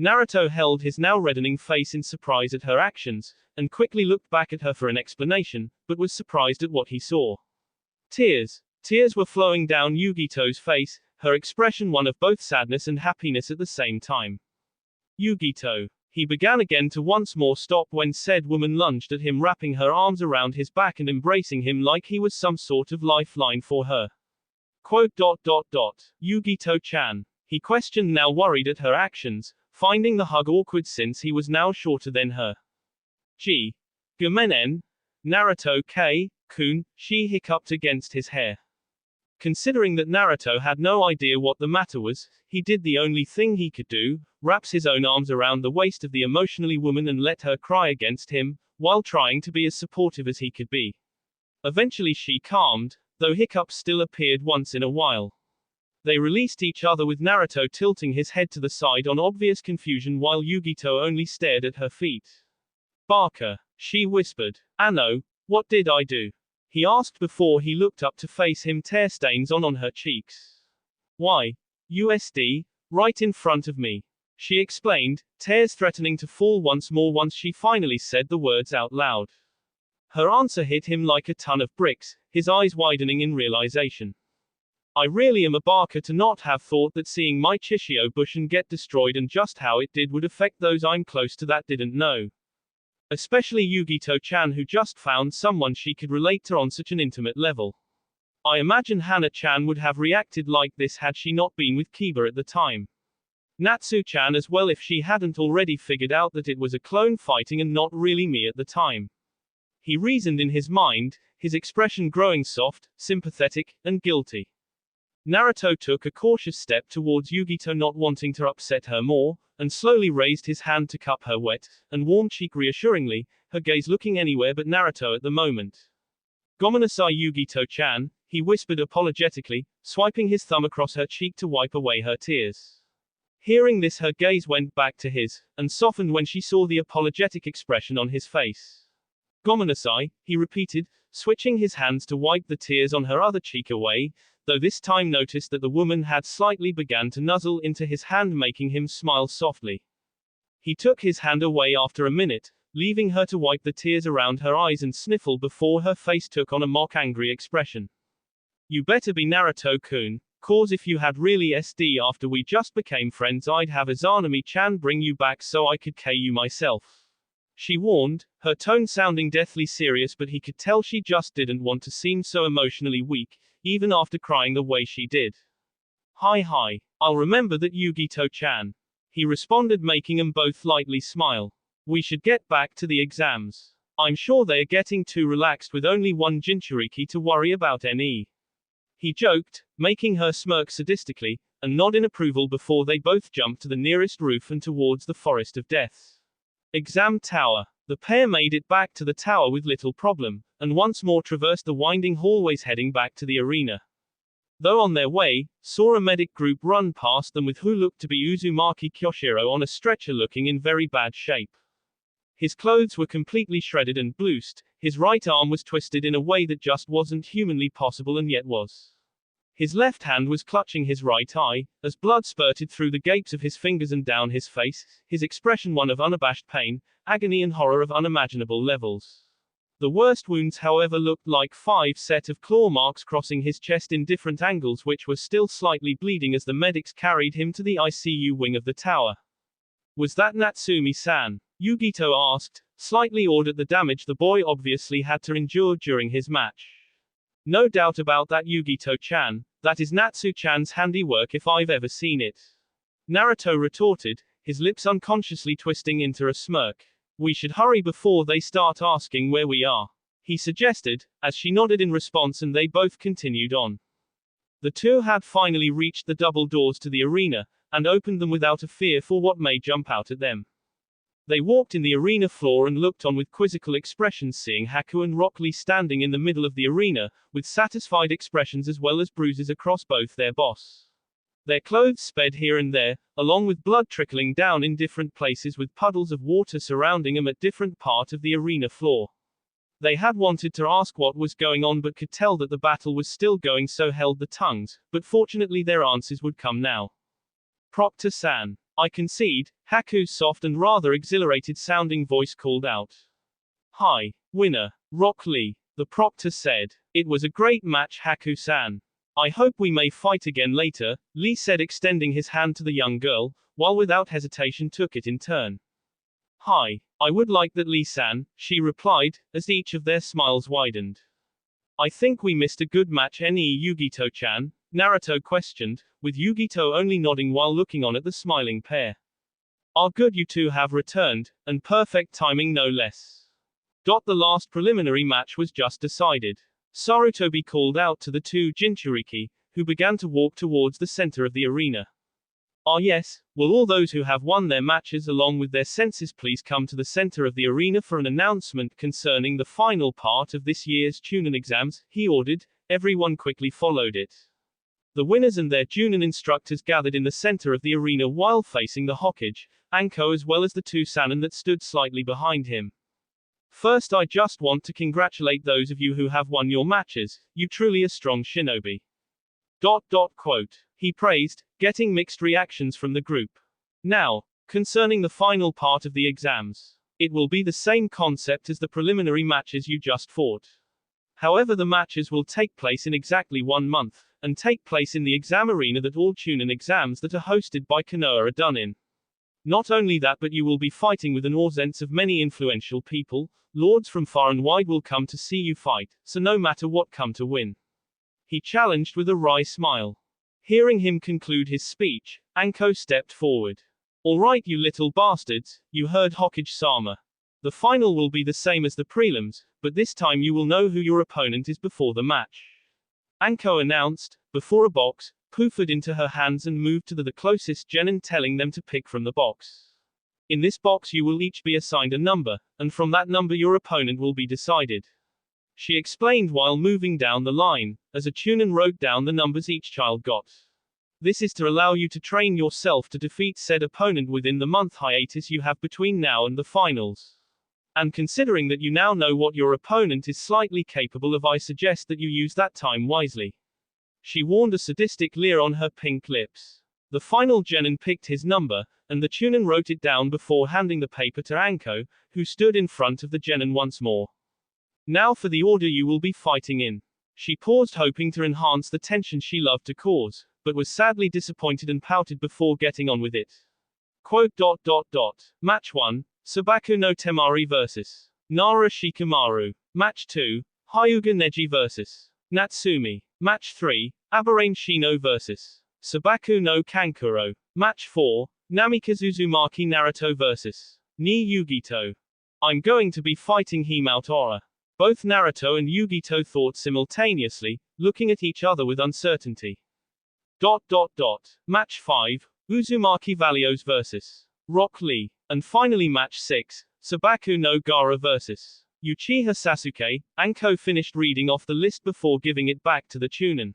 Naruto held his now reddening face in surprise at her actions, and quickly looked back at her for an explanation, but was surprised at what he saw. Tears were flowing down Yugito's face, her expression one of both sadness and happiness at the same time. Yugito. He began again to once more stop when said woman lunged at him, wrapping her arms around his back and embracing him like he was some sort of lifeline for her. Quote. Yugito-chan. He questioned, now worried at her actions, finding the hug awkward since he was now shorter than her. Gumenen, Naruto kun, she hiccuped against his hair. Considering that Naruto had no idea what the matter was, he did the only thing he could do, wraps his own arms around the waist of the emotionally woman and let her cry against him, while trying to be as supportive as he could be. Eventually she calmed, though hiccups still appeared once in a while. They released each other with Naruto tilting his head to the side on obvious confusion while Yugito only stared at her feet. Barker, she whispered. Ano, what did I do? He asked before he looked up to face him, tear stains on her cheeks. Why? USD, right in front of me. She explained, tears threatening to fall once more once she finally said the words out loud. Her answer hit him like a ton of bricks, his eyes widening in realization. I really am a Barker to not have thought that seeing my Chishio Bushin get destroyed and just how it did would affect those I'm close to that didn't know. Especially Yugito-chan, who just found someone she could relate to on such an intimate level. I imagine Hana-chan would have reacted like this had she not been with Kiba at the time. Natsu-chan as well, if she hadn't already figured out that it was a clone fighting and not really me at the time. He reasoned in his mind, his expression growing soft, sympathetic, and guilty. Naruto took a cautious step towards Yugito, not wanting to upset her more, and slowly raised his hand to cup her wet and warm cheek reassuringly, her gaze looking anywhere but Naruto at the moment. Gomenasai Yugito-chan, he whispered apologetically, swiping his thumb across her cheek to wipe away her tears. Hearing this, her gaze went back to his, and softened when she saw the apologetic expression on his face. Gomenasai, he repeated, switching his hands to wipe the tears on her other cheek away, though this time noticed that the woman had slightly begun to nuzzle into his hand, making him smile softly. He took his hand away after a minute, leaving her to wipe the tears around her eyes and sniffle before her face took on a mock angry expression. You better be Naruto-kun, cause if you had really SD after we just became friends I'd have Izanami-chan bring you back so I could KU myself. She warned, her tone sounding deathly serious, but he could tell she just didn't want to seem so emotionally weak, even after crying the way she did. Hi, I'll remember that, Yugito-chan. He responded, making them both lightly smile. We should get back to the exams. I'm sure they are getting too relaxed with only one Jinchuriki to worry about NE. He joked, making her smirk sadistically, and nod in approval before they both jumped to the nearest roof and towards the forest of death. Exam tower. The pair made it back to the tower with little problem, and once more traversed the winding hallways heading back to the arena. Though on their way, saw a medic group run past them with who looked to be Uzumaki Kyoshiro on a stretcher looking in very bad shape. His clothes were completely shredded and bluest, his right arm was twisted in a way that just wasn't humanly possible and yet was. His left hand was clutching his right eye, as blood spurted through the gapes of his fingers and down his face, his expression one of unabashed pain, agony and horror of unimaginable levels. The worst wounds, however, looked like 5 set of claw marks crossing his chest in different angles, which were still slightly bleeding as the medics carried him to the ICU wing of the tower. Was that Natsumi-san? Yugito asked, slightly awed at the damage the boy obviously had to endure during his match. No doubt about that, Yugito-chan, that is Natsu-chan's handiwork if I've ever seen it. Naruto retorted, his lips unconsciously twisting into a smirk. We should hurry before they start asking where we are, he suggested, as she nodded in response, and they both continued on. The two had finally reached the double doors to the arena, and opened them without a fear for what may jump out at them. They walked in the arena floor and looked on with quizzical expressions, seeing Haku and Rock Lee standing in the middle of the arena, with satisfied expressions as well as bruises across both their boss. Their clothes sped here and there, along with blood trickling down in different places with puddles of water surrounding them at different parts of the arena floor. They had wanted to ask what was going on but could tell that the battle was still going, so held the tongues, but fortunately their answers would come now. Proctor-san. I concede, Haku's soft and rather exhilarated sounding voice called out. Hi, winner, Rock Lee, the proctor said. It was a great match, Haku-san. I hope we may fight again later, Lee said, extending his hand to the young girl, while without hesitation took it in turn. Hi, I would like that, Lee-san, she replied, as each of their smiles widened. I think we missed a good match, Ne Yugito-chan, Naruto questioned, with Yugito only nodding while looking on at the smiling pair. "Are good you two have returned, and perfect timing no less." The last preliminary match was just decided. Sarutobi called out to the two Jinchuriki, who began to walk towards the center of the arena. "Ah yes, will all those who have won their matches along with their senses please come to the center of the arena for an announcement concerning the final part of this year's Chunin exams," he ordered. Everyone quickly followed it. The winners and their Chunin instructors gathered in the center of the arena while facing the Hokage, Anko as well as the two Sannin that stood slightly behind him. "First I just want to congratulate those of you who have won your matches, you truly a strong shinobi." Quote. He praised, getting mixed reactions from the group. Now, concerning the final part of the exams. It will be the same concept as the preliminary matches you just fought. However, the matches will take place in exactly 1 month, and take place in the exam arena that all Chunin exams that are hosted by Konoha are done in. Not only that, but you will be fighting with an audience of many influential people. Lords from far and wide will come to see you fight, so no matter what, come to win. He challenged with a wry smile. Hearing him conclude his speech, Anko stepped forward. "All right, you little bastards, you heard Hokage-sama. The final will be the same as the prelims, but this time you will know who your opponent is before the match," Anko announced, before a box poofed into her hands and moved to the closest genin, telling them to pick from the box. "In this box you will each be assigned a number, and from that number your opponent will be decided," she explained while moving down the line, as a Chunin wrote down the numbers each child got. "This is to allow you to train yourself to defeat said opponent within the month hiatus you have between now and the finals. And considering that you now know what your opponent is slightly capable of, I suggest that you use that time wisely." She warned, a sadistic leer on her pink lips. The final genin picked his number, and the Chunin wrote it down before handing the paper to Anko, who stood in front of the genin once more. "Now for the order you will be fighting in." She paused, hoping to enhance the tension she loved to cause, but was sadly disappointed and pouted before getting on with it. Quote. Match 1, Sabaku no Temari vs. Nara Shikamaru. Match 2, Hyuga Neji vs. Natsumi. Match 3, Aberrane Shino vs. Sabaku no Kankuro. Match 4, Namikaze Uzumaki Naruto vs. Ni Yugito. "I'm going to be fighting Himount Aura." Both Naruto and Yugito thought simultaneously, looking at each other with uncertainty. Match 5, Uzumaki Valios vs. Rock Lee. And finally match 6, Sabaku no Gaara vs. Uchiha Sasuke. Anko finished reading off the list before giving it back to the Chunin.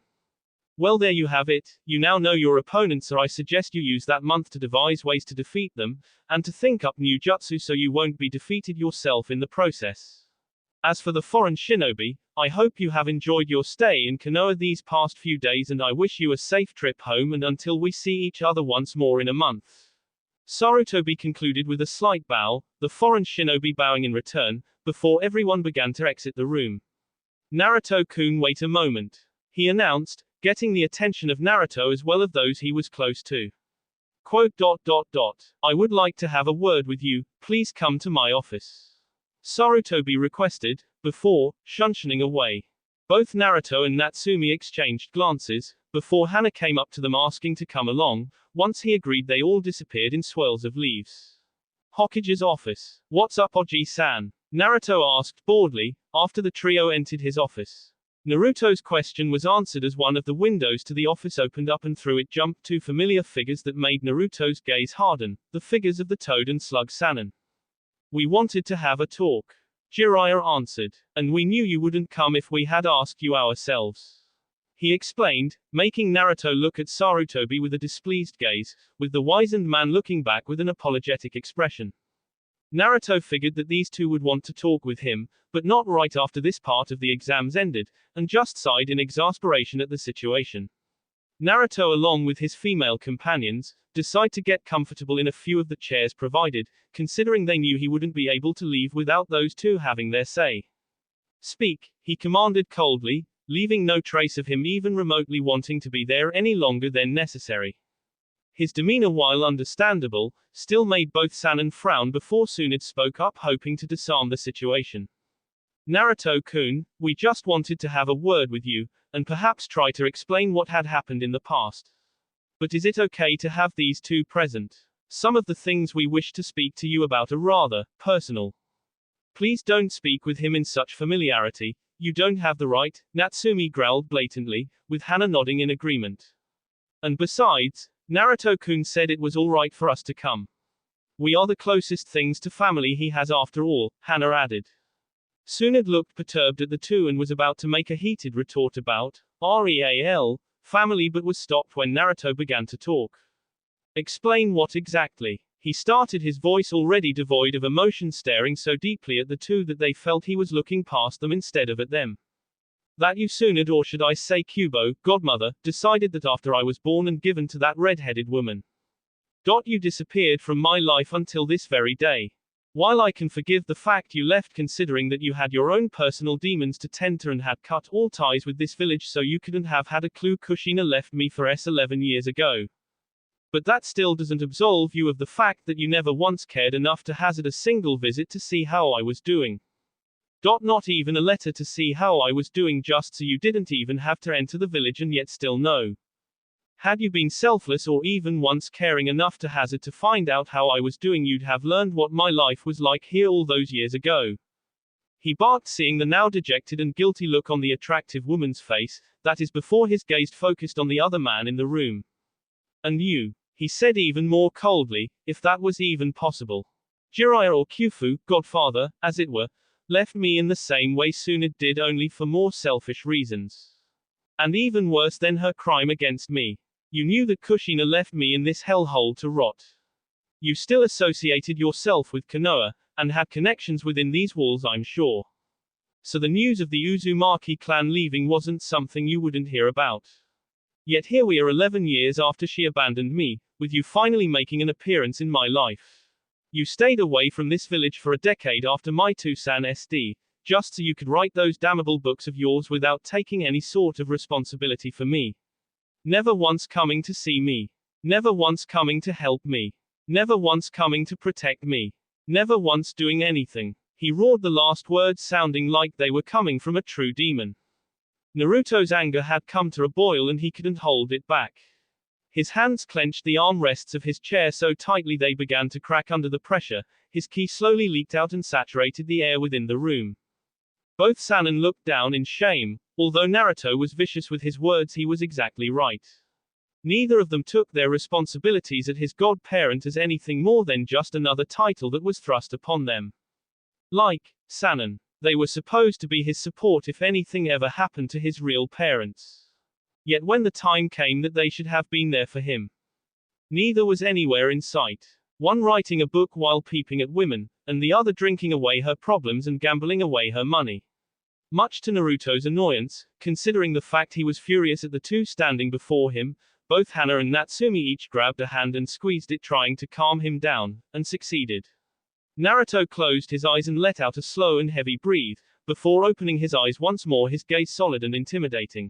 "Well, there you have it. You now know your opponents, so I suggest you use that month to devise ways to defeat them, and to think up new jutsu so you won't be defeated yourself in the process. As for the foreign shinobi, I hope you have enjoyed your stay in Konoha these past few days, and I wish you a safe trip home, and until we see each other once more in a month." Sarutobi concluded with a slight bow, the foreign shinobi bowing in return, before everyone began to exit the room. "Naruto-kun, wait a moment," he announced, getting the attention of Naruto as well as those he was close to. Quote. "I would like to have a word with you, please come to my office," Sarutobi requested, before shunning away. Both Naruto and Natsumi exchanged glances, before Hana came up to them asking to come along. Once he agreed, they all disappeared in swirls of leaves. Hokage's office. "What's up, Oji-san?" Naruto asked boredly, after the trio entered his office. Naruto's question was answered as one of the windows to the office opened up, and through it jumped two familiar figures that made Naruto's gaze harden, the figures of the Toad and Slug Sannin. "We wanted to have a talk," Jiraiya answered. "And we knew you wouldn't come if we had asked you ourselves," he explained, making Naruto look at Sarutobi with a displeased gaze, with the wizened man looking back with an apologetic expression. Naruto figured that these two would want to talk with him, but not right after this part of the exams ended, and just sighed in exasperation at the situation. Naruto, along with his female companions, decided to get comfortable in a few of the chairs provided, considering they knew he wouldn't be able to leave without those two having their say. "Speak," he commanded coldly, leaving no trace of him even remotely wanting to be there any longer than necessary. His demeanor, while understandable, still made both Sannin frown before Tsunade spoke up, hoping to disarm the situation. Naruto-kun, we just wanted to have a word with you, and perhaps try to explain what had happened in the past. But is it okay to have these two present? Some of the things we wish to speak to you about are rather personal. Please don't speak with him in such familiarity. You don't have the right, Natsumi growled blatantly, with Hana nodding in agreement. And besides, Naruto-kun said it was alright for us to come. We are the closest things to family he has after all, Hana added. Tsunade looked perturbed at the two and was about to make a heated retort about real family, but was stopped when Naruto began to talk. Explain what exactly? He started, his voice already devoid of emotion, staring so deeply at the two that they felt he was looking past them instead of at them. That you, Tsunade, or should I say Kyuubi, godmother, decided that after I was born and given to that red-headed woman. You disappeared from my life until this very day. While I can forgive the fact you left, considering that you had your own personal demons to tend to and had cut all ties with this village so you couldn't have had a clue Kushina left me for 11 years ago. But that still doesn't absolve you of the fact that you never once cared enough to hazard a single visit to see how I was doing. Not even a letter to see how I was doing, just so you didn't even have to enter the village and yet still know. Had you been selfless or even once caring enough to hazard to find out how I was doing, you'd have learned what my life was like here all those years ago. He barked, seeing the now dejected and guilty look on the attractive woman's face, that is before his gaze focused on the other man in the room. And you, he said even more coldly, if that was even possible. Jiraiya, or Kyuubi, godfather, as it were, left me in the same way Tsunade did, only for more selfish reasons. And even worse than her crime against me. You knew that Kushina left me in this hellhole to rot. You still associated yourself with Konoha, and had connections within these walls, I'm sure. So the news of the Uzumaki clan leaving wasn't something you wouldn't hear about. Yet here we are 11 years after she abandoned me, with you finally making an appearance in my life. You stayed away from this village for a decade after my Tucson SD, just so you could write those damnable books of yours without taking any sort of responsibility for me. Never once coming to see me. Never once coming to help me. Never once coming to protect me. Never once doing anything. He roared the last words, sounding like they were coming from a true demon. Naruto's anger had come to a boil and he couldn't hold it back. His hands clenched the armrests of his chair so tightly they began to crack under the pressure. His ki slowly leaked out and saturated the air within the room. Both Sanin looked down in shame. Although Naruto was vicious with his words, he was exactly right. Neither of them took their responsibilities as his godparent as anything more than just another title that was thrust upon them. Like Sanin, they were supposed to be his support if anything ever happened to his real parents. Yet when the time came that they should have been there for him, neither was anywhere in sight. One writing a book while peeping at women, and the other drinking away her problems and gambling away her money. Much to Naruto's annoyance, considering the fact he was furious at the two standing before him, both Hana and Natsumi each grabbed a hand and squeezed it, trying to calm him down, and succeeded. Naruto closed his eyes and let out a slow and heavy breath, before opening his eyes once more, his gaze solid and intimidating.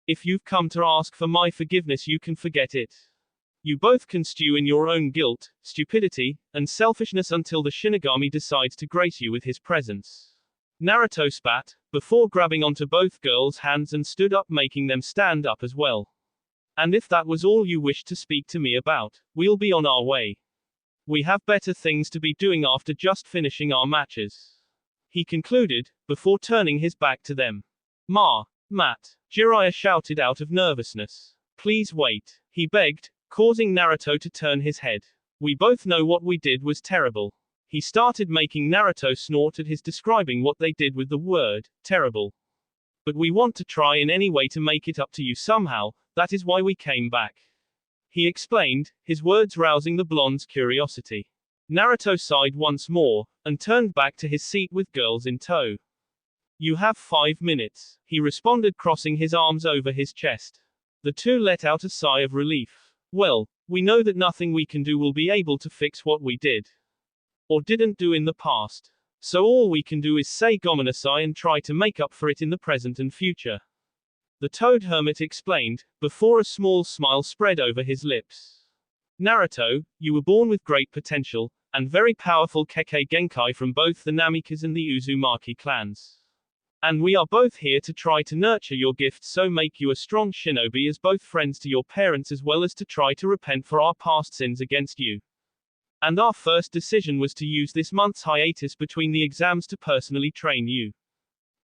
If you've come to ask for my forgiveness, you can forget it. You both can stew in your own guilt, stupidity, and selfishness until the Shinigami decides to grace you with his presence. Naruto spat, before grabbing onto both girls' hands and stood up, making them stand up as well. And if that was all you wished to speak to me about, we'll be on our way. We have better things to be doing after just finishing our matches. He concluded, before turning his back to them. Matt. Jiraiya shouted out of nervousness. Please wait. He begged, causing Naruto to turn his head. We both know what we did was terrible. He started, making Naruto snort at his describing what they did with the word, terrible. But we want to try in any way to make it up to you somehow, that is why we came back. He explained, his words rousing the blonde's curiosity. Naruto sighed once more, and turned back to his seat with girls in tow. You have 5 minutes, he responded, crossing his arms over his chest. The two let out a sigh of relief. Well, we know that nothing we can do will be able to fix what we did. Or didn't do in the past. So all we can do is say gomenasai and try to make up for it in the present and future. The Toad Hermit explained, before a small smile spread over his lips. Naruto, you were born with great potential, and very powerful Kekkei Genkai from both the Namikaze and the Uzumaki clans. And we are both here to try to nurture your gifts so make you a strong shinobi as both friends to your parents as well as to try to repent for our past sins against you. And our first decision was to use this month's hiatus between the exams to personally train you.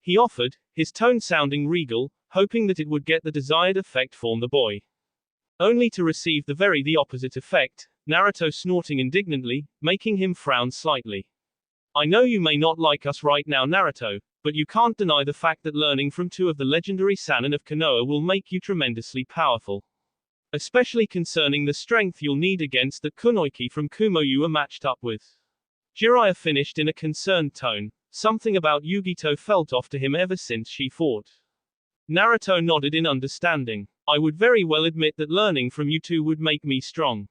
He offered, his tone sounding regal, hoping that it would get the desired effect from the boy. Only to receive the opposite effect, Naruto snorting indignantly, making him frown slightly. I know you may not like us right now, Naruto, but you can't deny the fact that learning from two of the legendary Sannin of Konoha will make you tremendously powerful. Especially concerning the strength you'll need against the Kunoichi from Kumo you were matched up with. Jiraiya finished in a concerned tone, something about Yugito felt off to him ever since she fought. Naruto nodded in understanding. I would very well admit that learning from you two would make me strong.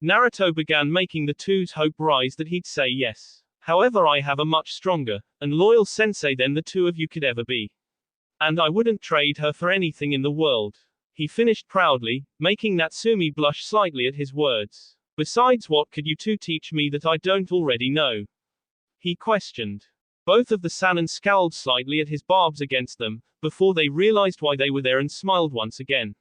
Naruto began making the two's hope rise that he'd say yes. However, I have a much stronger and loyal sensei than the two of you could ever be. And I wouldn't trade her for anything in the world. He finished proudly, making Natsumi blush slightly at his words. Besides, what could you two teach me that I don't already know? He questioned. Both of the Sannin scowled slightly at his barbs against them, before they realized why they were there and smiled once again.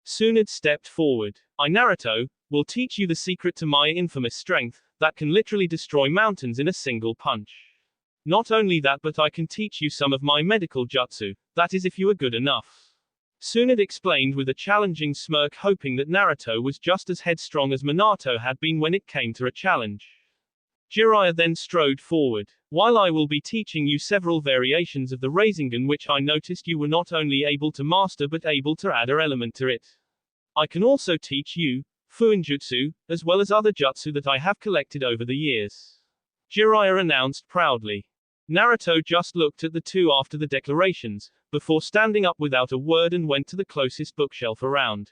Tsunade stepped forward. I, Naruto, will teach you the secret to my infamous strength, that can literally destroy mountains in a single punch. Not only that, but I can teach you some of my medical jutsu, that is if you are good enough. Tsunade explained with a challenging smirk, hoping that Naruto was just as headstrong as Minato had been when it came to a challenge. Jiraiya then strode forward. While I will be teaching you several variations of the Rasengan which I noticed you were not only able to master but able to add an element to it, I can also teach you Fuinjutsu, as well as other jutsu that I have collected over the years. Jiraiya announced proudly. Naruto just looked at the two after the declarations, before standing up without a word and went to the closest bookshelf around.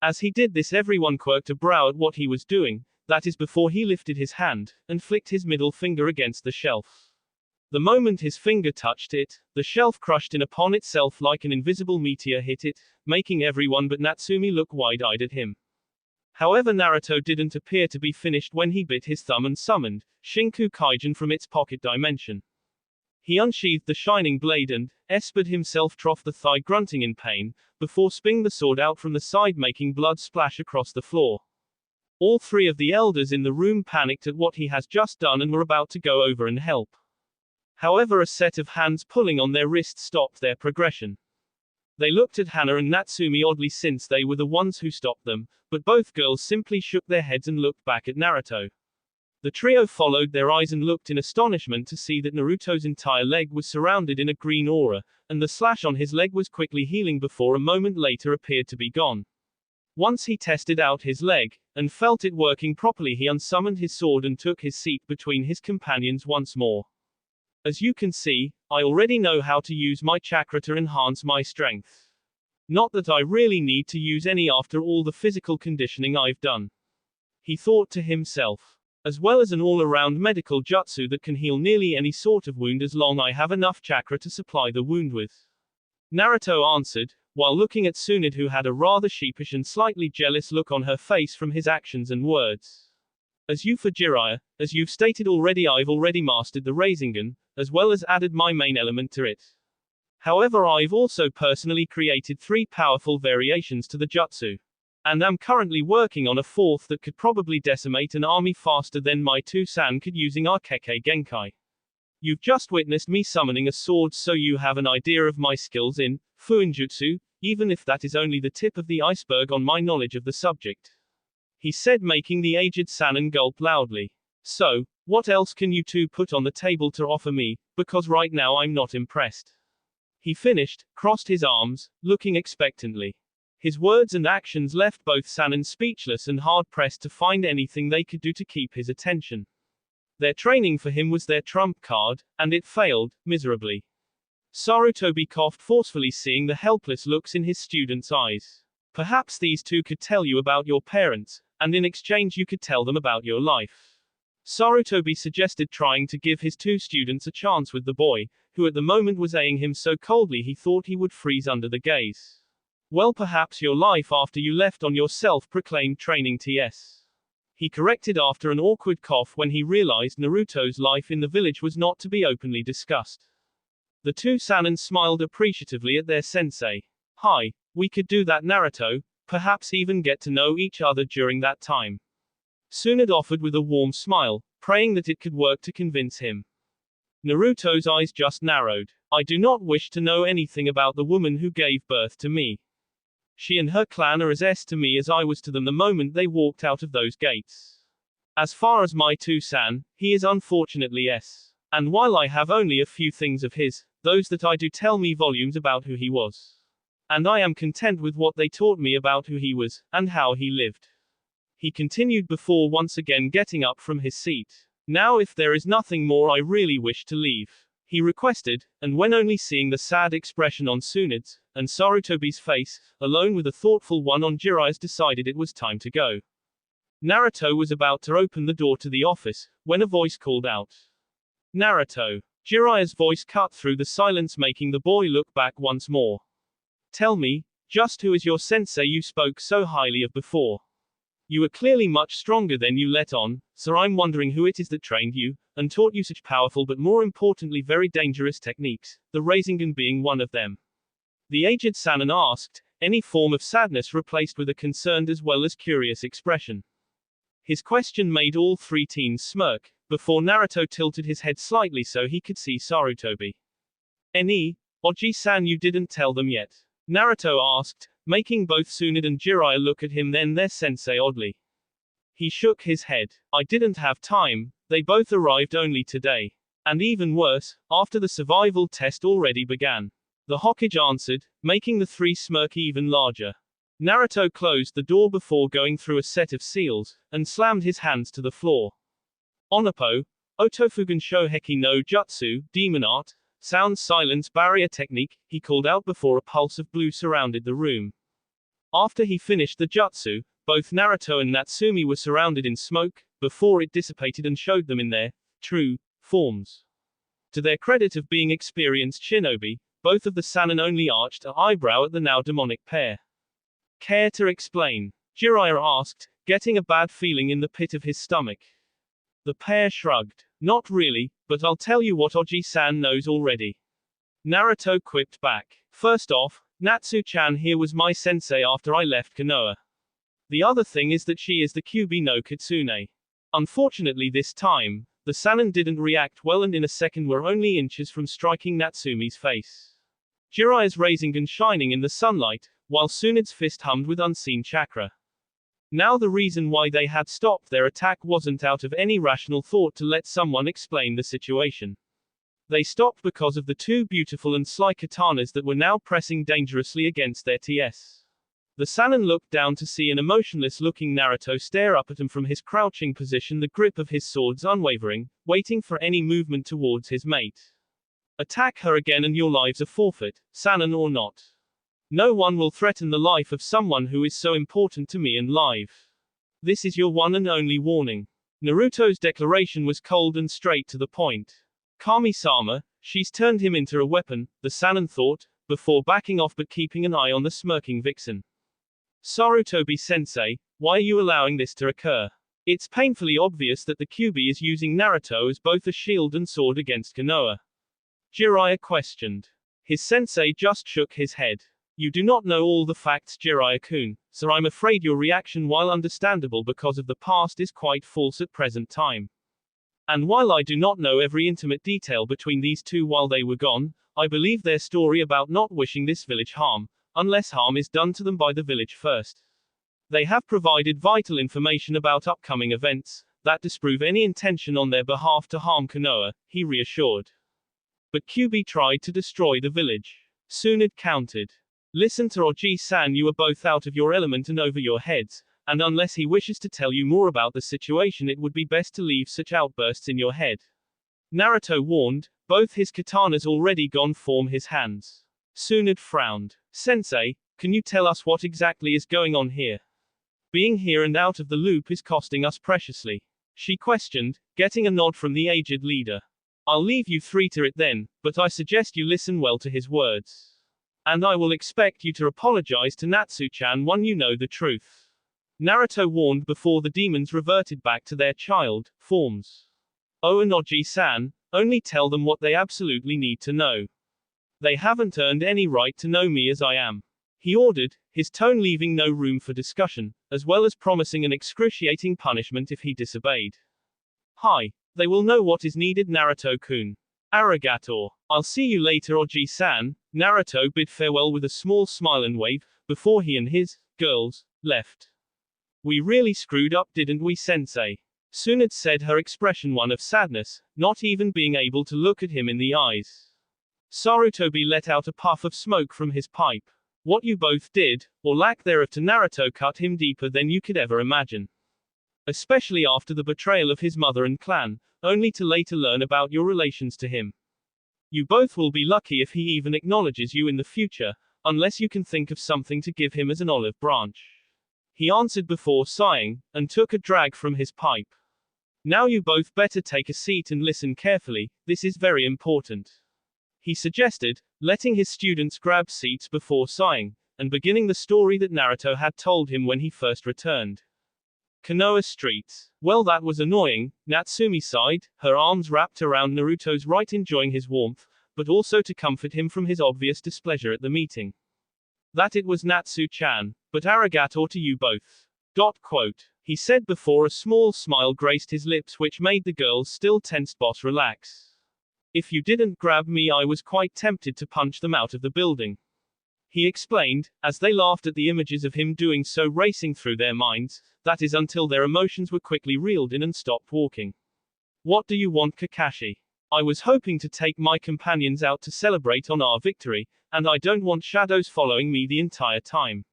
As he did this, everyone quirked a brow at what he was doing, that is before he lifted his hand, and flicked his middle finger against the shelf. The moment his finger touched it, the shelf crushed in upon itself like an invisible meteor hit it, making everyone but Natsumi look wide-eyed at him. However, Naruto didn't appear to be finished when he bit his thumb and summoned Shinku Kaijin from its pocket dimension. He unsheathed the shining blade and espered himself trough the thigh, grunting in pain, before spinning the sword out from the side, making blood splash across the floor. All three of the elders in the room panicked at what he has just done and were about to go over and help. However, a set of hands pulling on their wrists stopped their progression. They looked at Hana and Natsumi oddly since they were the ones who stopped them, but both girls simply shook their heads and looked back at Naruto. The trio followed their eyes and looked in astonishment to see that Naruto's entire leg was surrounded in a green aura, and the slash on his leg was quickly healing before a moment later appeared to be gone. Once he tested out his leg, and felt it working properly, he unsummoned his sword and took his seat between his companions once more. As you can see, I already know how to use my chakra to enhance my strength. Not that I really need to use any after all the physical conditioning I've done. He thought to himself. As well as an all-around medical jutsu that can heal nearly any sort of wound as long I have enough chakra to supply the wound with. Naruto answered, while looking at Tsunade, who had a rather sheepish and slightly jealous look on her face from his actions and words. As you for Jiraiya, as you've stated already, I've already mastered the Rasengan, as well as added my main element to it. However, I've also personally created 3 powerful variations to the jutsu. And I'm currently working on a 4th that could probably decimate an army faster than my 2-san could using our Kekkei Genkai. You've just witnessed me summoning a sword, so you have an idea of my skills in Fuinjutsu, even if that is only the tip of the iceberg on my knowledge of the subject. He said, making the aged Sannin gulp loudly. So, what else can you two put on the table to offer me, because right now I'm not impressed. He finished, crossed his arms, looking expectantly. His words and actions left both Sannin speechless and hard-pressed to find anything they could do to keep his attention. Their training for him was their trump card, and it failed, miserably. Sarutobi coughed forcefully, seeing the helpless looks in his students' eyes. Perhaps these two could tell you about your parents, and in exchange you could tell them about your life. Sarutobi suggested, trying to give his 2 students a chance with the boy, who at the moment was eyeing him so coldly he thought he would freeze under the gaze. Well, perhaps your life after you left on your self-proclaimed training TS. he corrected after an awkward cough when he realized Naruto's life in the village was not to be openly discussed. The two Sannin smiled appreciatively at their sensei. Hi, we could do that, Naruto, perhaps even get to know each other during that time. Tsunade offered with a warm smile, praying that it could work to convince him. Naruto's eyes just narrowed. I do not wish to know anything about the woman who gave birth to me. She and her clan are as S to me as I was to them the moment they walked out of those gates. As far as my two-san, he is unfortunately S. And while I have only a few things of his, those that I do tell me volumes about who he was. And I am content with what they taught me about who he was, and how he lived. He continued before once again getting up from his seat. Now if there is nothing more I really wish to leave, he requested, and when only seeing the sad expression on Tsunade's and Sarutobi's face, alone with a thoughtful one on Jiraiya's, decided it was time to go. Naruto was about to open the door to the office, when a voice called out. Naruto. Jiraiya's voice cut through the silence, making the boy look back once more. Tell me, just who is your sensei you spoke so highly of before? You are clearly much stronger than you let on, so I'm wondering who it is that trained you, and taught you such powerful but more importantly very dangerous techniques, the Rasengan being one of them. The aged Sannin asked, any form of sadness replaced with a concerned as well as curious expression. His question made all three teens smirk, before Naruto tilted his head slightly so he could see Sarutobi. Oji-san, you didn't tell them yet? Naruto asked, making both Tsunade and Jiraiya look at him then their sensei oddly. He shook his head. I didn't have time, they both arrived only today. And even worse, after the survival test already began. The Hokage answered, making the three smirk even larger. Naruto closed the door before going through a set of seals, and slammed his hands to the floor. Onopo, Otofugan Shoheki no Jutsu, Demon Art, Sound Silence Barrier Technique, he called out before a pulse of blue surrounded the room. After he finished the jutsu, both Naruto and Natsumi were surrounded in smoke, before it dissipated and showed them in their true forms. To their credit of being experienced shinobi, both of the Sannin only arched an eyebrow at the now demonic pair. Care to explain? Jiraiya asked, getting a bad feeling in the pit of his stomach. The pair shrugged. Not really, but I'll tell you what Oji-san knows already. Naruto quipped back. First off, Natsu-chan here was my sensei after I left Konoha. The other thing is that she is the Kyuubi no Kitsune. Unfortunately this time, the Sannin didn't react well and in a second were only inches from striking Natsumi's face. Jiraiya's Rasengan shining in the sunlight, while Tsunade's fist hummed with unseen chakra. Now the reason why they had stopped their attack wasn't out of any rational thought to let someone explain the situation. They stopped because of the two beautiful and sly katanas that were now pressing dangerously against their TS. The Sannin looked down to see an emotionless-looking Naruto stare up at him from his crouching position, the grip of his swords unwavering, waiting for any movement towards his mate. Attack her again and your lives are forfeit, Sannin or not. No one will threaten the life of someone who is so important to me and life. This is your one and only warning. Naruto's declaration was cold and straight to the point. Kami-sama, she's turned him into a weapon, the Sannin thought, before backing off but keeping an eye on the smirking vixen. Sarutobi-sensei, why are you allowing this to occur? It's painfully obvious that the Kyuubi is using Naruto as both a shield and sword against Konoha. Jiraiya questioned. His sensei just shook his head. You do not know all the facts, Jiraiya-kun, so I'm afraid your reaction, while understandable because of the past, is quite false at present time. And while I do not know every intimate detail between these two while they were gone, I believe their story about not wishing this village harm, unless harm is done to them by the village first. They have provided vital information about upcoming events, that disprove any intention on their behalf to harm Konoha, he reassured. But Kyuubi tried to destroy the village. Tsunade countered. Listen to Oji-san, you are both out of your element and over your heads, and unless he wishes to tell you more about the situation it would be best to leave such outbursts in your head. Naruto warned, both his katanas already gone from his hands. Tsunade frowned. Sensei, can you tell us what exactly is going on here? Being here and out of the loop is costing us preciously. She questioned, getting a nod from the aged leader. I'll leave you three to it then, but I suggest you listen well to his words. And I will expect you to apologize to Natsu-chan when you know the truth. Naruto warned before the demons reverted back to their child forms. Onoji-san, only tell them what they absolutely need to know. They haven't earned any right to know me as I am. He ordered, his tone leaving no room for discussion, as well as promising an excruciating punishment if he disobeyed. Hi. They will know what is needed, Naruto-kun. Arigato. I'll see you later, Oji-san. Naruto bid farewell with a small smile and wave, before he and his girls left. We really screwed up, didn't we, sensei? Tsunade said, her expression one of sadness, not even being able to look at him in the eyes. Sarutobi let out a puff of smoke from his pipe. What you both did, or lack thereof, to Naruto cut him deeper than you could ever imagine. Especially after the betrayal of his mother and clan, only to later learn about your relations to him. You both will be lucky if he even acknowledges you in the future, unless you can think of something to give him as an olive branch. He answered before sighing, and took a drag from his pipe. Now you both better take a seat and listen carefully, this is very important. He suggested, letting his students grab seats before sighing, and beginning the story that Naruto had told him when he first returned. Konoha streets. Well, that was annoying, Natsumi sighed, her arms wrapped around Naruto's right, enjoying his warmth, but also to comfort him from his obvious displeasure at the meeting. That it was, Natsu-chan, but arigato to you both. He said before a small smile graced his lips, which made the girl's still tensed boss relax. If you didn't grab me, I was quite tempted to punch them out of the building. He explained, as they laughed at the images of him doing so racing through their minds, that is until their emotions were quickly reeled in and stopped walking. What do you want, Kakashi? I was hoping to take my companions out to celebrate on our victory, and I don't want shadows following me the entire time.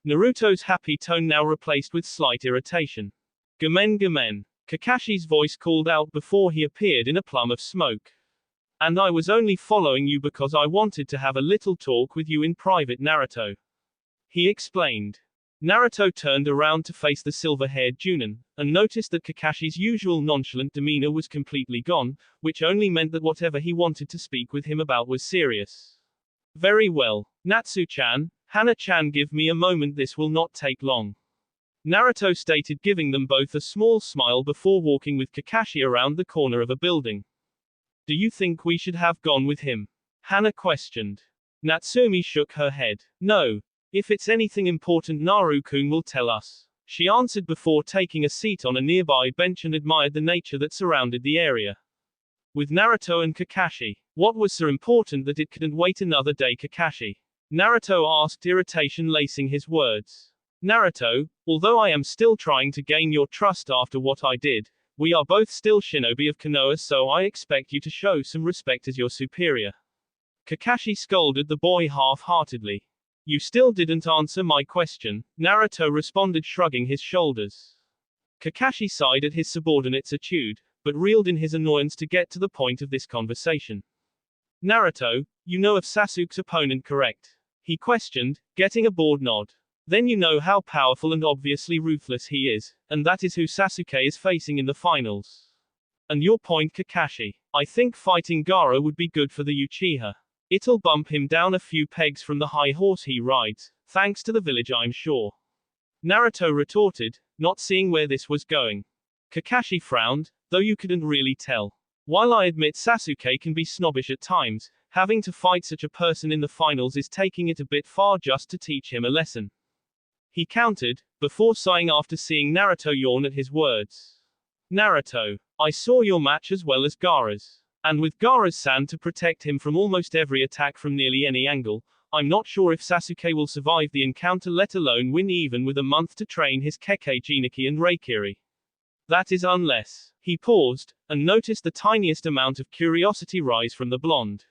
Naruto's happy tone now replaced with slight irritation. Gomen gomen. Kakashi's voice called out before he appeared in a plum of smoke. And I was only following you because I wanted to have a little talk with you in private, Naruto. He explained. Naruto turned around to face the silver-haired Junin, and noticed that Kakashi's usual nonchalant demeanor was completely gone, which only meant that whatever he wanted to speak with him about was serious. Very well. Natsu-chan, Hana-chan, give me a moment, this will not take long. Naruto stated, giving them both a small smile before walking with Kakashi around the corner of a building. Do you think we should have gone with him? Hana questioned. Natsumi shook her head. No. If it's anything important, Naru-kun will tell us. She answered before taking a seat on a nearby bench and admired the nature that surrounded the area. With Naruto and Kakashi, what was so important that it couldn't wait another day, Kakashi? Naruto asked, irritation lacing his words. Naruto, although I am still trying to gain your trust after what I did, we are both still shinobi of Konoha, so I expect you to show some respect as your superior. Kakashi scolded the boy half-heartedly. You still didn't answer my question, Naruto responded, shrugging his shoulders. Kakashi sighed at his subordinate's attitude, but reeled in his annoyance to get to the point of this conversation. Naruto, you know of Sasuke's opponent, correct? He questioned, getting a bored nod. Then you know how powerful and obviously ruthless he is, and that is who Sasuke is facing in the finals. And your point, Kakashi. I think fighting Gaara would be good for the Uchiha. It'll bump him down a few pegs from the high horse he rides, thanks to the village, I'm sure. Naruto retorted, not seeing where this was going. Kakashi frowned, though you couldn't really tell. While I admit Sasuke can be snobbish at times, having to fight such a person in the finals is taking it a bit far just to teach him a lesson. He countered, before sighing after seeing Naruto yawn at his words. Naruto, I saw your match as well as Gaara's. And with Gaara's-san to protect him from almost every attack from nearly any angle, I'm not sure if Sasuke will survive the encounter, let alone win, even with a month to train his Kekkei Jiniki and Reikiri. That is unless. He paused, and noticed the tiniest amount of curiosity rise from the blonde.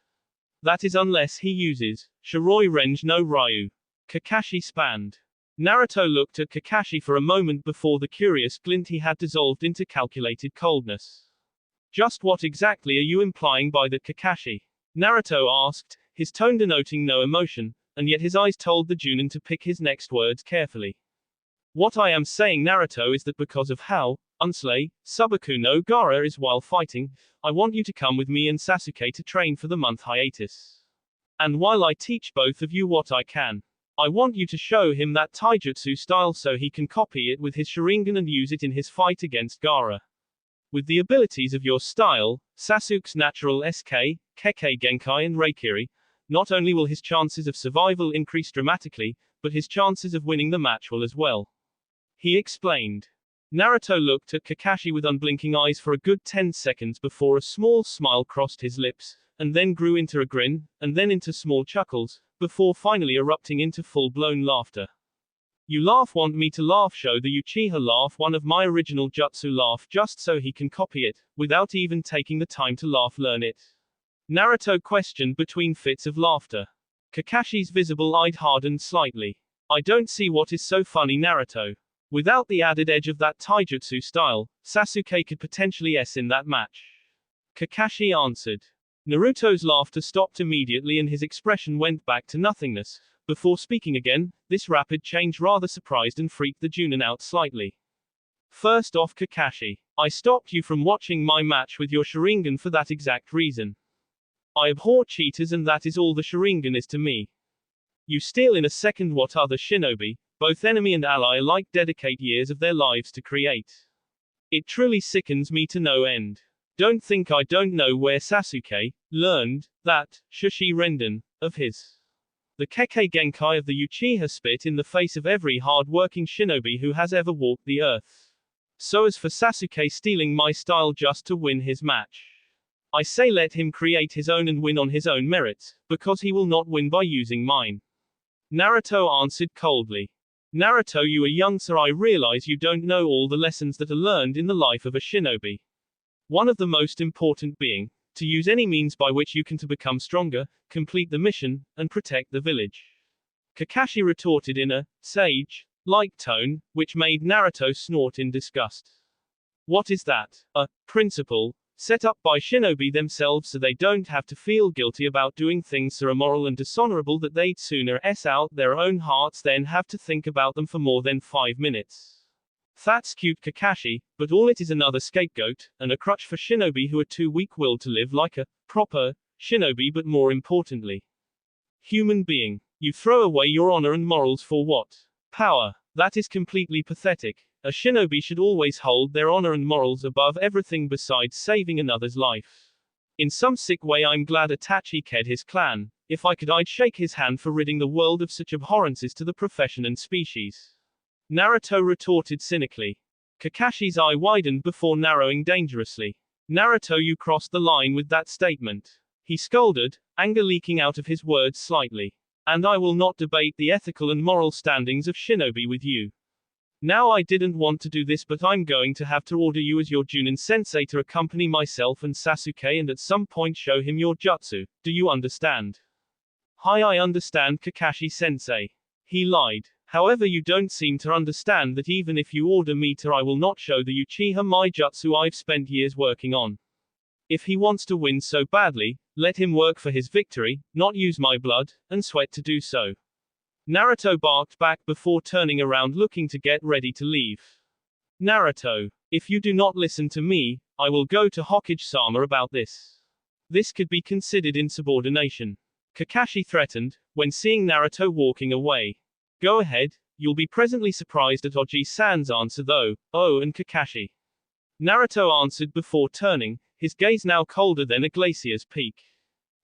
That is unless he uses Shiroi Renge no Ryu. Kakashi spanned. Naruto looked at Kakashi for a moment before the curious glint he had dissolved into calculated coldness. Just what exactly are you implying by that, Kakashi? Naruto asked, his tone denoting no emotion, and yet his eyes told the Junin to pick his next words carefully. What I am saying, Naruto, is that because of how Unslay, Subaku no Gaara is while fighting, I want you to come with me and Sasuke to train for the month hiatus. And while I teach both of you what I can, I want you to show him that taijutsu style so he can copy it with his Sharingan and use it in his fight against Gaara. With the abilities of your style, Sasuke's natural SK, Kekkei Genkai and Reikiri, not only will his chances of survival increase dramatically, but his chances of winning the match will as well. He explained. Naruto looked at Kakashi with unblinking eyes for a good 10 seconds before a small smile crossed his lips, and then grew into a grin, and then into small chuckles, before finally erupting into full-blown laughter. You laugh, want me to laugh, show the Uchiha laugh, one of my original jutsu laugh, just so he can copy it, without even taking the time to laugh, learn it. Naruto questioned between fits of laughter. Kakashi's visible eye hardened slightly. I don't see what is so funny, Naruto. Without the added edge of that taijutsu style, Sasuke could potentially S in that match. Kakashi answered. Naruto's laughter stopped immediately and his expression went back to nothingness. Before speaking again, this rapid change rather surprised and freaked the Junin out slightly. First off, Kakashi, I stopped you from watching my match with your Sharingan for that exact reason. I abhor cheaters and that is all the Sharingan is to me. You steal in a second what other shinobi, both enemy and ally alike, dedicate years of their lives to create. It truly sickens me to no end. Don't think I don't know where Sasuke learned that Shushi Renden of his. The Kekkei Genkai of the Uchiha spit in the face of every hard-working shinobi who has ever walked the earth. So as for Sasuke stealing my style just to win his match, I say let him create his own and win on his own merits, because he will not win by using mine. Naruto answered coldly. Naruto, you are young, sir. I realize you don't know all the lessons that are learned in the life of a shinobi. One of the most important being, to use any means by which you can to become stronger, complete the mission, and protect the village. Kakashi retorted in a sage-like tone, which made Naruto snort in disgust. What is that? A principle set up by shinobi themselves so they don't have to feel guilty about doing things so immoral and dishonorable that they'd sooner S out their own hearts than have to think about them for more than 5 minutes. That's cute, Kakashi, but all it is another scapegoat, and a crutch for shinobi who are too weak-willed to live like a proper shinobi, but more importantly, human being. You throw away your honor and morals for what? Power. That is completely pathetic. A shinobi should always hold their honor and morals above everything besides saving another's life. In some sick way I'm glad Itachi ked his clan. If I could I'd shake his hand for ridding the world of such abhorrences to the profession and species. Naruto retorted cynically. Kakashi's eye widened before narrowing dangerously. Naruto, you crossed the line with that statement. He scolded, anger leaking out of his words slightly. And I will not debate the ethical and moral standings of shinobi with you. Now I didn't want to do this, but I'm going to have to order you as your Junin sensei to accompany myself and Sasuke and at some point show him your jutsu. Do you understand? Hi, I understand, Kakashi sensei. He lied. However, you don't seem to understand that even if you order me to, I will not show the Uchiha my jutsu I've spent years working on. If he wants to win so badly, let him work for his victory, not use my blood and sweat to do so. Naruto barked back before turning around looking to get ready to leave. Naruto, if you do not listen to me, I will go to Hokage-sama about this. This could be considered insubordination. Kakashi threatened, when seeing Naruto walking away. Go ahead, you'll be presently surprised at Oji-san's answer though, oh, and Kakashi. Naruto answered before turning, his gaze now colder than a glacier's peak.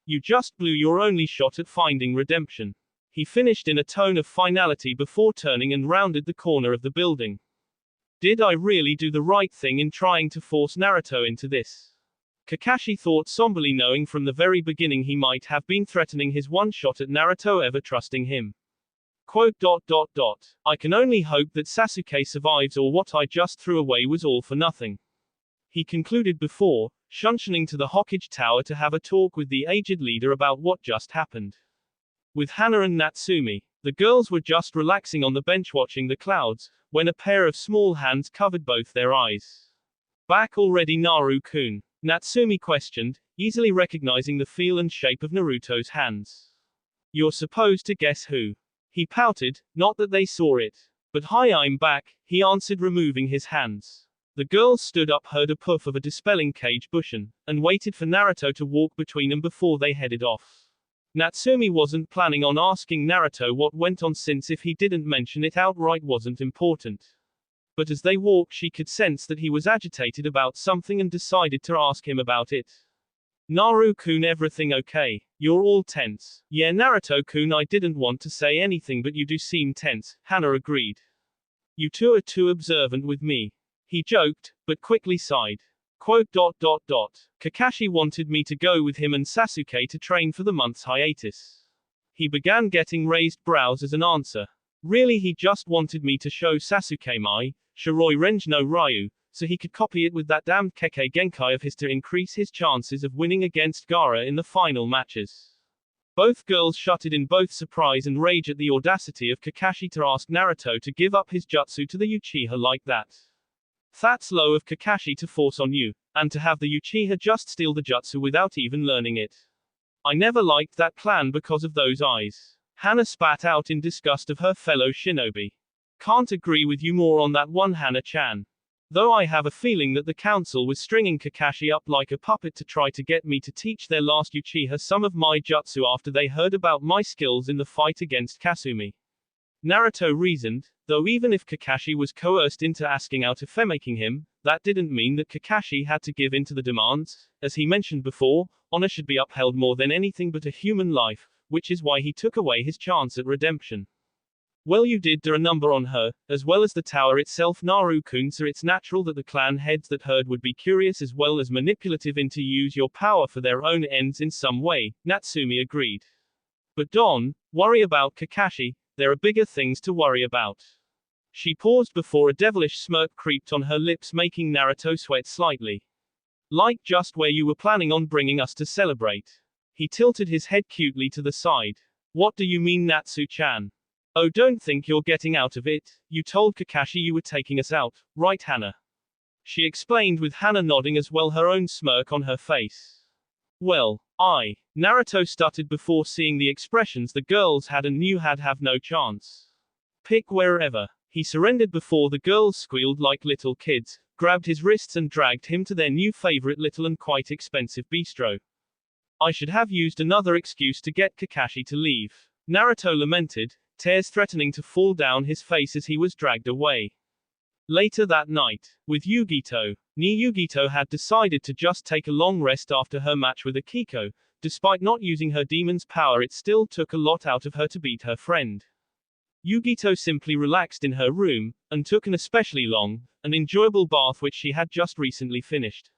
You just blew your only shot at finding redemption. He finished in a tone of finality before turning and rounded the corner of the building. Did I really do the right thing in trying to force Naruto into this? Kakashi thought somberly, knowing from the very beginning he might have been threatening his one shot at Naruto ever trusting him. Quote, ... I can only hope that Sasuke survives, or what I just threw away was all for nothing. He concluded before shunshing to the Hokage Tower to have a talk with the aged leader about what just happened. With Hana and Natsumi, the girls were just relaxing on the bench watching the clouds, when a pair of small hands covered both their eyes. Back already, Naru-kun? Natsumi questioned, easily recognizing the feel and shape of Naruto's hands. You're supposed to guess who? He pouted, not that they saw it. But hi, I'm back, he answered, removing his hands. The girls stood up, heard a puff of a dispelling cage bushin, and waited for Naruto to walk between them before they headed off. Natsumi wasn't planning on asking Naruto what went on since if he didn't mention it outright wasn't important. But as they walked she could sense that he was agitated about something and decided to ask him about it. Naru-kun, everything okay? You're all tense. Yeah, Naruto-kun, I didn't want to say anything but you do seem tense, Hana agreed. You two are too observant with me. He joked, but quickly sighed. Quote. Kakashi wanted me to go with him and Sasuke to train for the month's hiatus. He began getting raised brows as an answer. Really, he just wanted me to show Sasuke my Shiroi Renji no Ryu, so he could copy it with that damned Kekkei Genkai of his to increase his chances of winning against Gaara in the final matches. Both girls shuddered in both surprise and rage at the audacity of Kakashi to ask Naruto to give up his jutsu to the Uchiha like that. That's low of Kakashi to force on you, and to have the Uchiha just steal the jutsu without even learning it. I never liked that plan because of those eyes. Hana spat out in disgust of her fellow shinobi. Can't agree with you more on that one, Hana-chan. Though I have a feeling that the council was stringing Kakashi up like a puppet to try to get me to teach their last Uchiha some of my jutsu after they heard about my skills in the fight against Kasumi. Naruto reasoned, though even if Kakashi was coerced into asking out of making him, that didn't mean that Kakashi had to give in to the demands. As he mentioned before, honor should be upheld more than anything but a human life, which is why he took away his chance at redemption. Well, you did do a number on her, as well as the tower itself, Naru-kun, so it's natural that the clan heads that heard would be curious as well as manipulative into use your power for their own ends in some way, Natsumi agreed. But don't worry about Kakashi, there are bigger things to worry about. She paused before a devilish smirk creeped on her lips, making Naruto sweat slightly. Like just where you were planning on bringing us to celebrate. He tilted his head cutely to the side. What do you mean, Natsu-chan? Oh, don't think you're getting out of it. You told Kakashi you were taking us out, right, Hana? She explained with Hana nodding as well, her own smirk on her face. Well, Naruto stuttered before seeing the expressions the girls had and knew had have no chance. Pick wherever. He surrendered before the girls squealed like little kids, grabbed his wrists and dragged him to their new favorite little and quite expensive bistro. I should have used another excuse to get Kakashi to leave. Naruto lamented, tears threatening to fall down his face as he was dragged away. Later that night, with Yugito, Yugito had decided to just take a long rest after her match with Akiko. Despite not using her demon's power, it still took a lot out of her to beat her friend. Yugito simply relaxed in her room, and took an especially long, and enjoyable bath which she had just recently finished.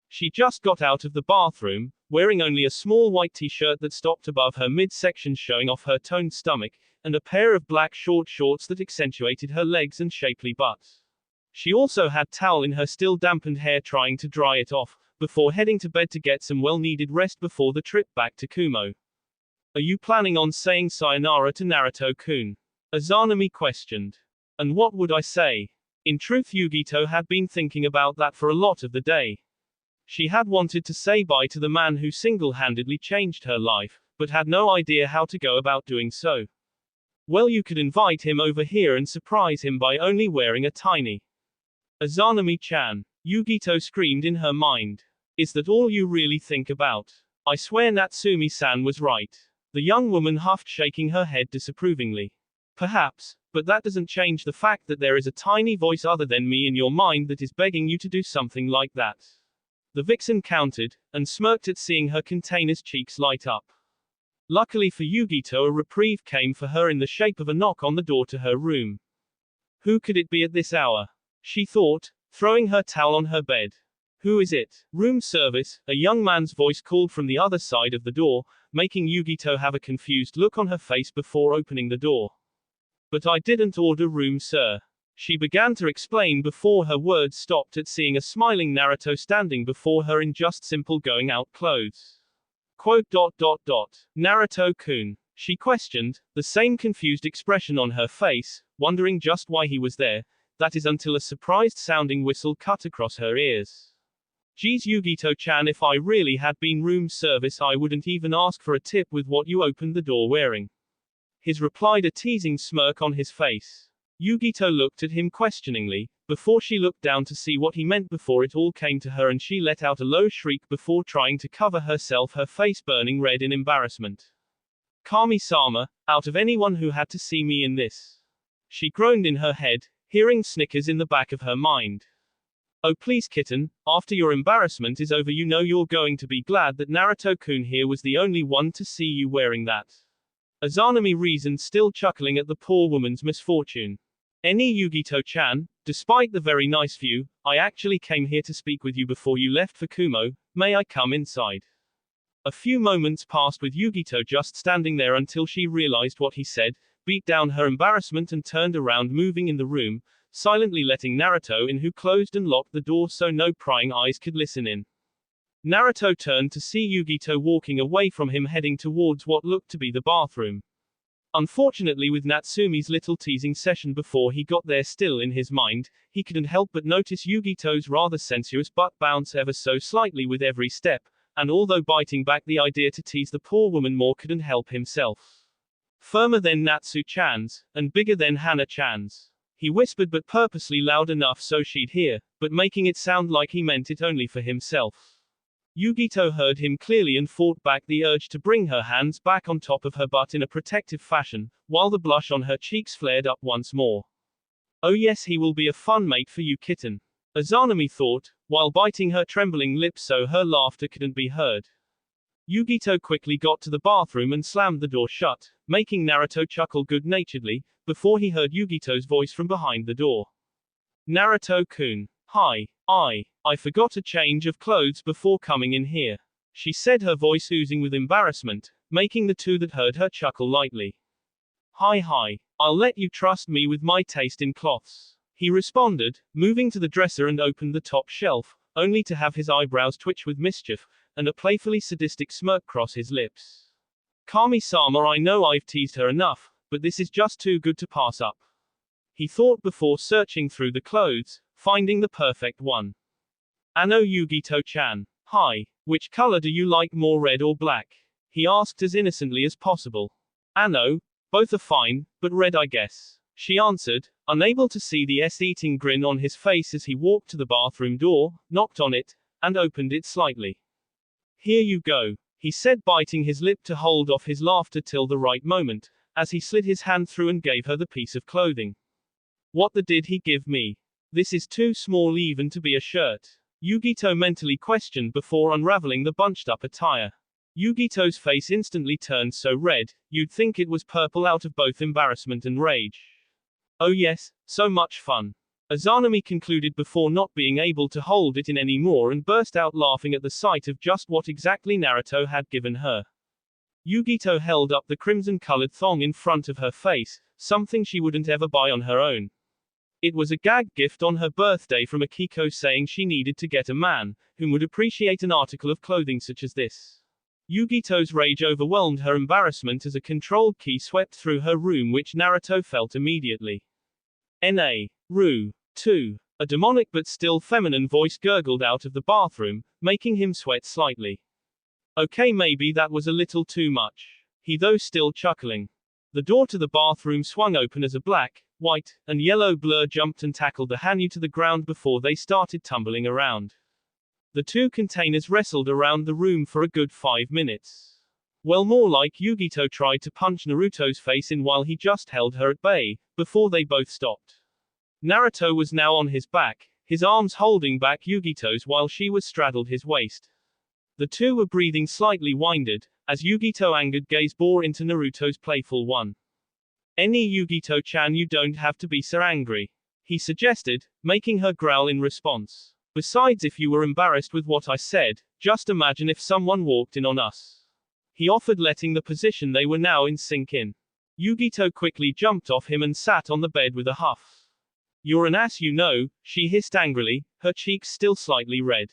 She just got out of the bathroom, wearing only a small white t-shirt that stopped above her midsection showing off her toned stomach, and a pair of black short shorts that accentuated her legs and shapely butt. She also had towel in her still dampened hair trying to dry it off, before heading to bed to get some well-needed rest before the trip back to Kumo. Are you planning on saying sayonara to Naruto-kun? Azanami questioned. And what would I say? In truth, Yugito had been thinking about that for a lot of the day. She had wanted to say bye to the man who single-handedly changed her life, but had no idea how to go about doing so. Well, you could invite him over here and surprise him by only wearing a tiny Azanami-chan. Yugito screamed in her mind. Is that all you really think about? I swear Natsumi-san was right. The young woman huffed, shaking her head disapprovingly. Perhaps, but that doesn't change the fact that there is a tiny voice other than me in your mind that is begging you to do something like that. The vixen countered, and smirked at seeing her container's cheeks light up. Luckily for Yugito, a reprieve came for her in the shape of a knock on the door to her room. Who could it be at this hour? She thought, throwing her towel on her bed. Who is it? Room service, a young man's voice called from the other side of the door, making Yugito have a confused look on her face before opening the door. But I didn't order room, sir. She began to explain before her words stopped at seeing a smiling Naruto standing before her in just simple going out clothes. Quote. Naruto-kun? She questioned, the same confused expression on her face, wondering just why he was there. That is until a surprised sounding whistle cut across her ears. Geez, Yugito-chan, if I really had been room service I wouldn't even ask for a tip with what you opened the door wearing. His replied, a teasing smirk on his face. Yugito looked at him questioningly, before she looked down to see what he meant before it all came to her and she let out a low shriek before trying to cover herself, her face burning red in embarrassment. Kami-sama, out of anyone who had to see me in this. She groaned in her head, hearing snickers in the back of her mind. Oh please kitten, after your embarrassment is over you know you're going to be glad that Naruto-kun here was the only one to see you wearing that. Azanami reasoned, still chuckling at the poor woman's misfortune. Any Yugito-chan, despite the very nice view, I actually came here to speak with you before you left for Kumo, may I come inside? A few moments passed with Yugito just standing there until she realized what he said, beat down her embarrassment and turned around moving in the room, silently letting Naruto in who closed and locked the door so no prying eyes could listen in. Naruto turned to see Yugito walking away from him heading towards what looked to be the bathroom. Unfortunately with Natsumi's little teasing session before he got there still in his mind, he couldn't help but notice Yugito's rather sensuous butt bounce ever so slightly with every step, and although biting back the idea to tease the poor woman more couldn't help himself. Firmer than Natsu-chan's, and bigger than Hana-chan's. He whispered but purposely loud enough so she'd hear, but making it sound like he meant it only for himself. Yugito heard him clearly and fought back the urge to bring her hands back on top of her butt in a protective fashion, while the blush on her cheeks flared up once more. Oh yes, he will be a fun mate for you kitten. Azanami thought, while biting her trembling lips so her laughter couldn't be heard. Yugito quickly got to the bathroom and slammed the door shut, making Naruto chuckle good-naturedly, before he heard Yugito's voice from behind the door. Naruto-kun. Hi. I forgot a change of clothes before coming in here. She said, her voice oozing with embarrassment, making the two that heard her chuckle lightly. Hi. I'll let you trust me with my taste in cloths. He responded, moving to the dresser and opened the top shelf, only to have his eyebrows twitch with mischief, and a playfully sadistic smirk cross his lips. Kami-sama, I know I've teased her enough, but this is just too good to pass up. He thought before searching through the clothes, finding the perfect one. Ano Yugito-chan. Hi. Which color do you like more, red or black? He asked as innocently as possible. Ano, both are fine, but red I guess. She answered, unable to see the eating grin on his face as he walked to the bathroom door, knocked on it, and opened it slightly. Here you go, he said, biting his lip to hold off his laughter till the right moment, as he slid his hand through and gave her the piece of clothing. What the did he give me? This is too small even to be a shirt. Yugito mentally questioned before unraveling the bunched-up attire. Yugito's face instantly turned so red, you'd think it was purple out of both embarrassment and rage. Oh yes, so much fun. Azanami concluded before not being able to hold it in anymore and burst out laughing at the sight of just what exactly Naruto had given her. Yugito held up the crimson-colored thong in front of her face, something she wouldn't ever buy on her own. It was a gag gift on her birthday from Akiko saying she needed to get a man, whom would appreciate an article of clothing such as this. Yugito's rage overwhelmed her embarrassment as a controlled ki swept through her room which Naruto felt immediately. Ru. 2. A demonic but still feminine voice gurgled out of the bathroom, making him sweat slightly. Okay, maybe that was a little too much. He though still chuckling. The door to the bathroom swung open as a black, white, and yellow blur jumped and tackled the Hanyu to the ground before they started tumbling around. The two containers wrestled around the room for a good 5 minutes. Well, more like Yugito tried to punch Naruto's face in while he just held her at bay, before they both stopped. Naruto was now on his back, his arms holding back Yugito's while she was straddled his waist. The two were breathing slightly winded, as Yugito angered gaze bore into Naruto's playful one. Any Yugito-chan, you don't have to be so angry, he suggested, making her growl in response. Besides, if you were embarrassed with what I said, just imagine if someone walked in on us. He offered, letting the position they were now in sink in. Yugito quickly jumped off him and sat on the bed with a huff. You're an ass, you know, she hissed angrily, her cheeks still slightly red.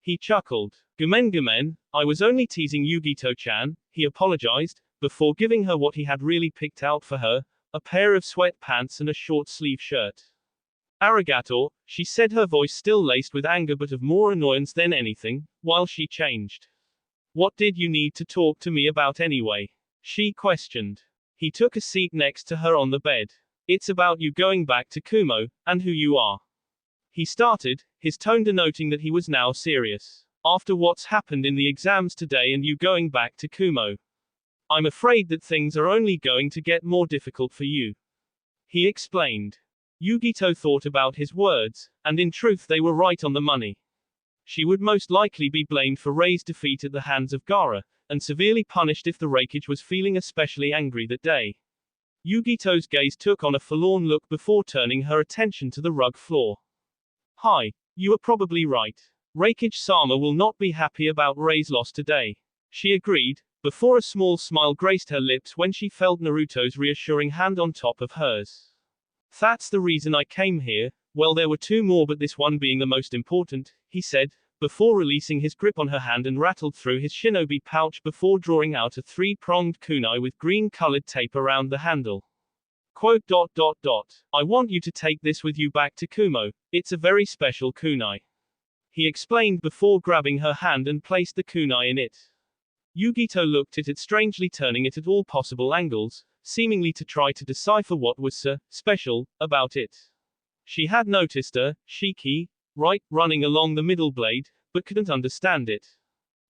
He chuckled. Gomen, I was only teasing Yugito-chan, he apologized, before giving her what he had really picked out for her, a pair of sweatpants and a short-sleeve shirt. Arigato, she said, her voice still laced with anger but of more annoyance than anything, while she changed. What did you need to talk to me about anyway? She questioned. He took a seat next to her on the bed. It's about you going back to Kumo, and who you are. He started, his tone denoting that he was now serious. After what's happened in the exams today and you going back to Kumo. I'm afraid that things are only going to get more difficult for you. He explained. Yugito thought about his words, and in truth they were right on the money. She would most likely be blamed for Rei's defeat at the hands of Gaara, and severely punished if the Reikage was feeling especially angry that day. Yugito's gaze took on a forlorn look before turning her attention to the rug floor. Hi, you are probably right. Reikage-sama will not be happy about Rei's loss today. She agreed, before a small smile graced her lips when she felt Naruto's reassuring hand on top of hers. That's the reason I came here. Well, there were two more, but this one being the most important, he said, before releasing his grip on her hand and rattled through his shinobi pouch before drawing out a three-pronged kunai with green-colored tape around the handle. Quote, I want you to take this with you back to Kumo. It's a very special kunai. He explained before grabbing her hand and placed the kunai in it. Yugito looked at it strangely, turning it at all possible angles, seemingly to try to decipher what was so special about it. She had noticed a shiki, right, running along the middle blade, but couldn't understand it.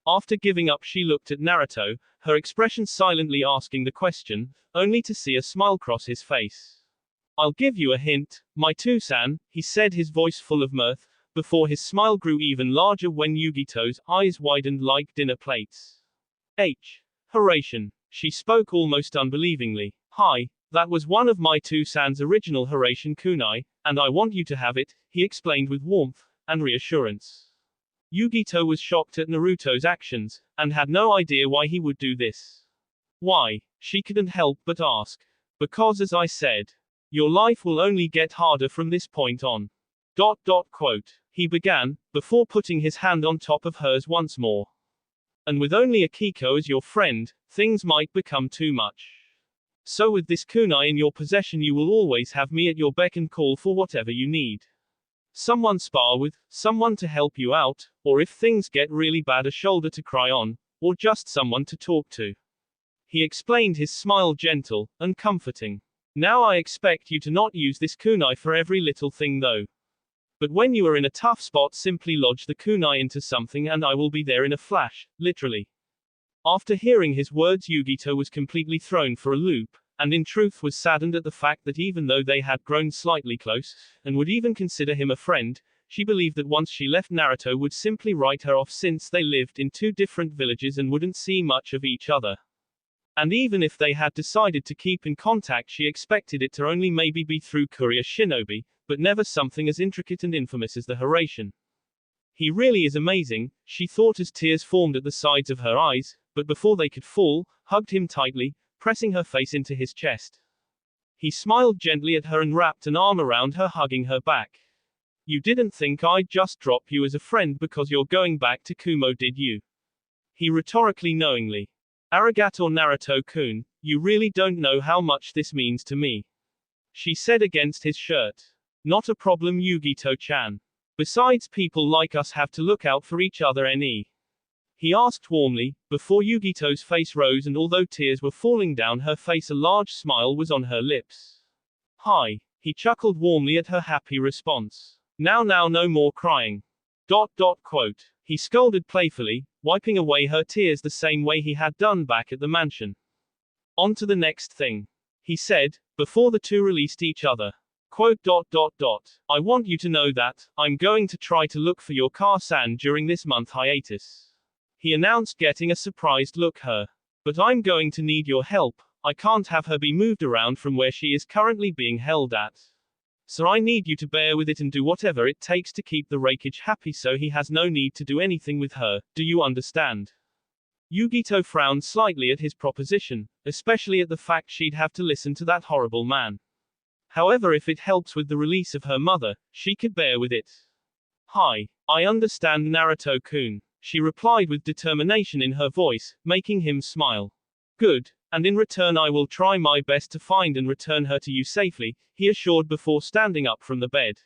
After giving up, she looked at Naruto, her expression silently asking the question, only to see a smile cross his face. I'll give you a hint, my two-san, he said, his voice full of mirth, before his smile grew even larger when Yugito's eyes widened like dinner plates. Haration. She spoke almost unbelievingly. Hi, that was one of my two-san's original Haration kunai, and I want you to have it, he explained with warmth and reassurance. Yugito was shocked at Naruto's actions, and had no idea why he would do this. Why? She couldn't help but ask. Because, as I said, your life will only get harder from this point on. He began, before putting his hand on top of hers once more. And with only Akiko as your friend, things might become too much. So with this kunai in your possession, you will always have me at your beck and call for whatever you need. Someone spar with, someone to help you out, or if things get really bad, a shoulder to cry on, or just someone to talk to. He explained, his smile gentle and comforting. Now I expect you to not use this kunai for every little thing though. But when you are in a tough spot, simply lodge the kunai into something and I will be there in a flash, literally. After hearing his words, Yugito was completely thrown for a loop, and in truth was saddened at the fact that even though they had grown slightly close, and would even consider him a friend, she believed that once she left, Naruto would simply write her off, since they lived in two different villages and wouldn't see much of each other. And even if they had decided to keep in contact, she expected it to only maybe be through courier shinobi, but never something as intricate and infamous as the Haration. He really is amazing, she thought as tears formed at the sides of her eyes, but before they could fall, hugged him tightly, pressing her face into his chest. He smiled gently at her and wrapped an arm around her, hugging her back. You didn't think I'd just drop you as a friend because you're going back to Kumo, did you? He rhetorically knowingly. Arigato Naruto-kun, you really don't know how much this means to me. She said against his shirt. Not a problem, Yugito-chan. Besides, people like us have to look out for each other, he asked warmly, before Yugito's face rose, and although tears were falling down her face, a large smile was on her lips. Hi. He chuckled warmly at her happy response. Now no more crying. He scolded playfully, wiping away her tears the same way he had done back at the mansion. On to the next thing, he said, before the two released each other. I want you to know that I'm going to try to look for your Car-san during this month hiatus. He announced, getting a surprised look her. But I'm going to need your help. I can't have her be moved around from where she is currently being held at. So I need you to bear with it and do whatever it takes to keep the Reikage happy so he has no need to do anything with her, do you understand? Yugito frowned slightly at his proposition, especially at the fact she'd have to listen to that horrible man. However, if it helps with the release of her mother, she could bear with it. Hi. I understand, Naruto-kun, she replied with determination in her voice, making him smile. Good, and in return I will try my best to find and return her to you safely, he assured before standing up from the bed.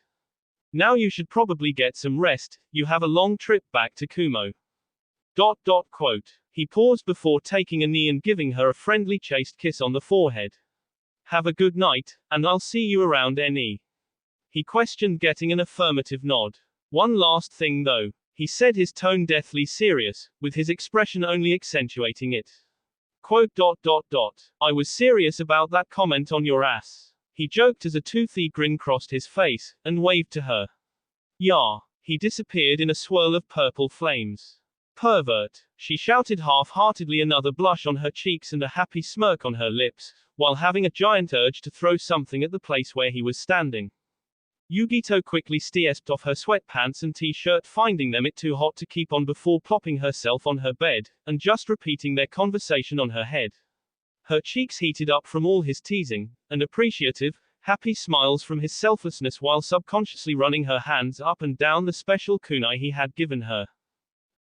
Now you should probably get some rest, you have a long trip back to Kumo. He paused before taking a knee and giving her a friendly chaste kiss on the forehead. Have a good night, and I'll see you around, he questioned, getting an affirmative nod. One last thing though, he said, his tone deathly serious, with his expression only accentuating it. Quote. I was serious about that comment on your ass. He joked as a toothy grin crossed his face, and waved to her. Yeah. He disappeared in a swirl of purple flames. Pervert, she shouted half-heartedly, another blush on her cheeks and a happy smirk on her lips, while having a giant urge to throw something at the place where he was standing. Yugito quickly stepped off her sweatpants and t-shirt, finding them it too hot to keep on before plopping herself on her bed, and just repeating their conversation on her head. Her cheeks heated up from all his teasing, and appreciative, happy smiles from his selflessness while subconsciously running her hands up and down the special kunai he had given her.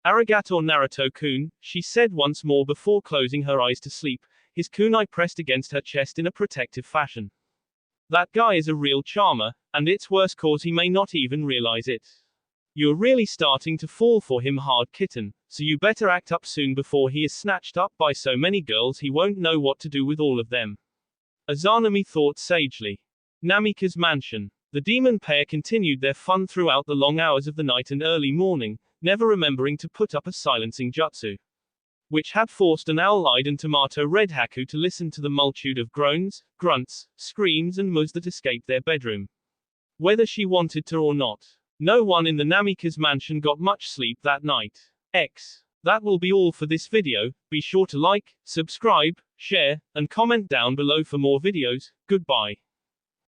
Arigato Naruto-kun, she said once more before closing her eyes to sleep, his kunai pressed against her chest in a protective fashion. That guy is a real charmer, and it's worse cause he may not even realize it. You're really starting to fall for him hard, kitten, so you better act up soon before he is snatched up by so many girls he won't know what to do with all of them. Azanami thought sagely. Namika's mansion. The demon pair continued their fun throughout the long hours of the night and early morning, never remembering to put up a silencing jutsu, which had forced an owl-eyed and tomato-red Haku to listen to the multitude of groans, grunts, screams and moos that escaped their bedroom. Whether she wanted to or not, no one in the Namika's mansion got much sleep that night. That will be all for this video. Be sure to like, subscribe, share, and comment down below for more videos. Goodbye.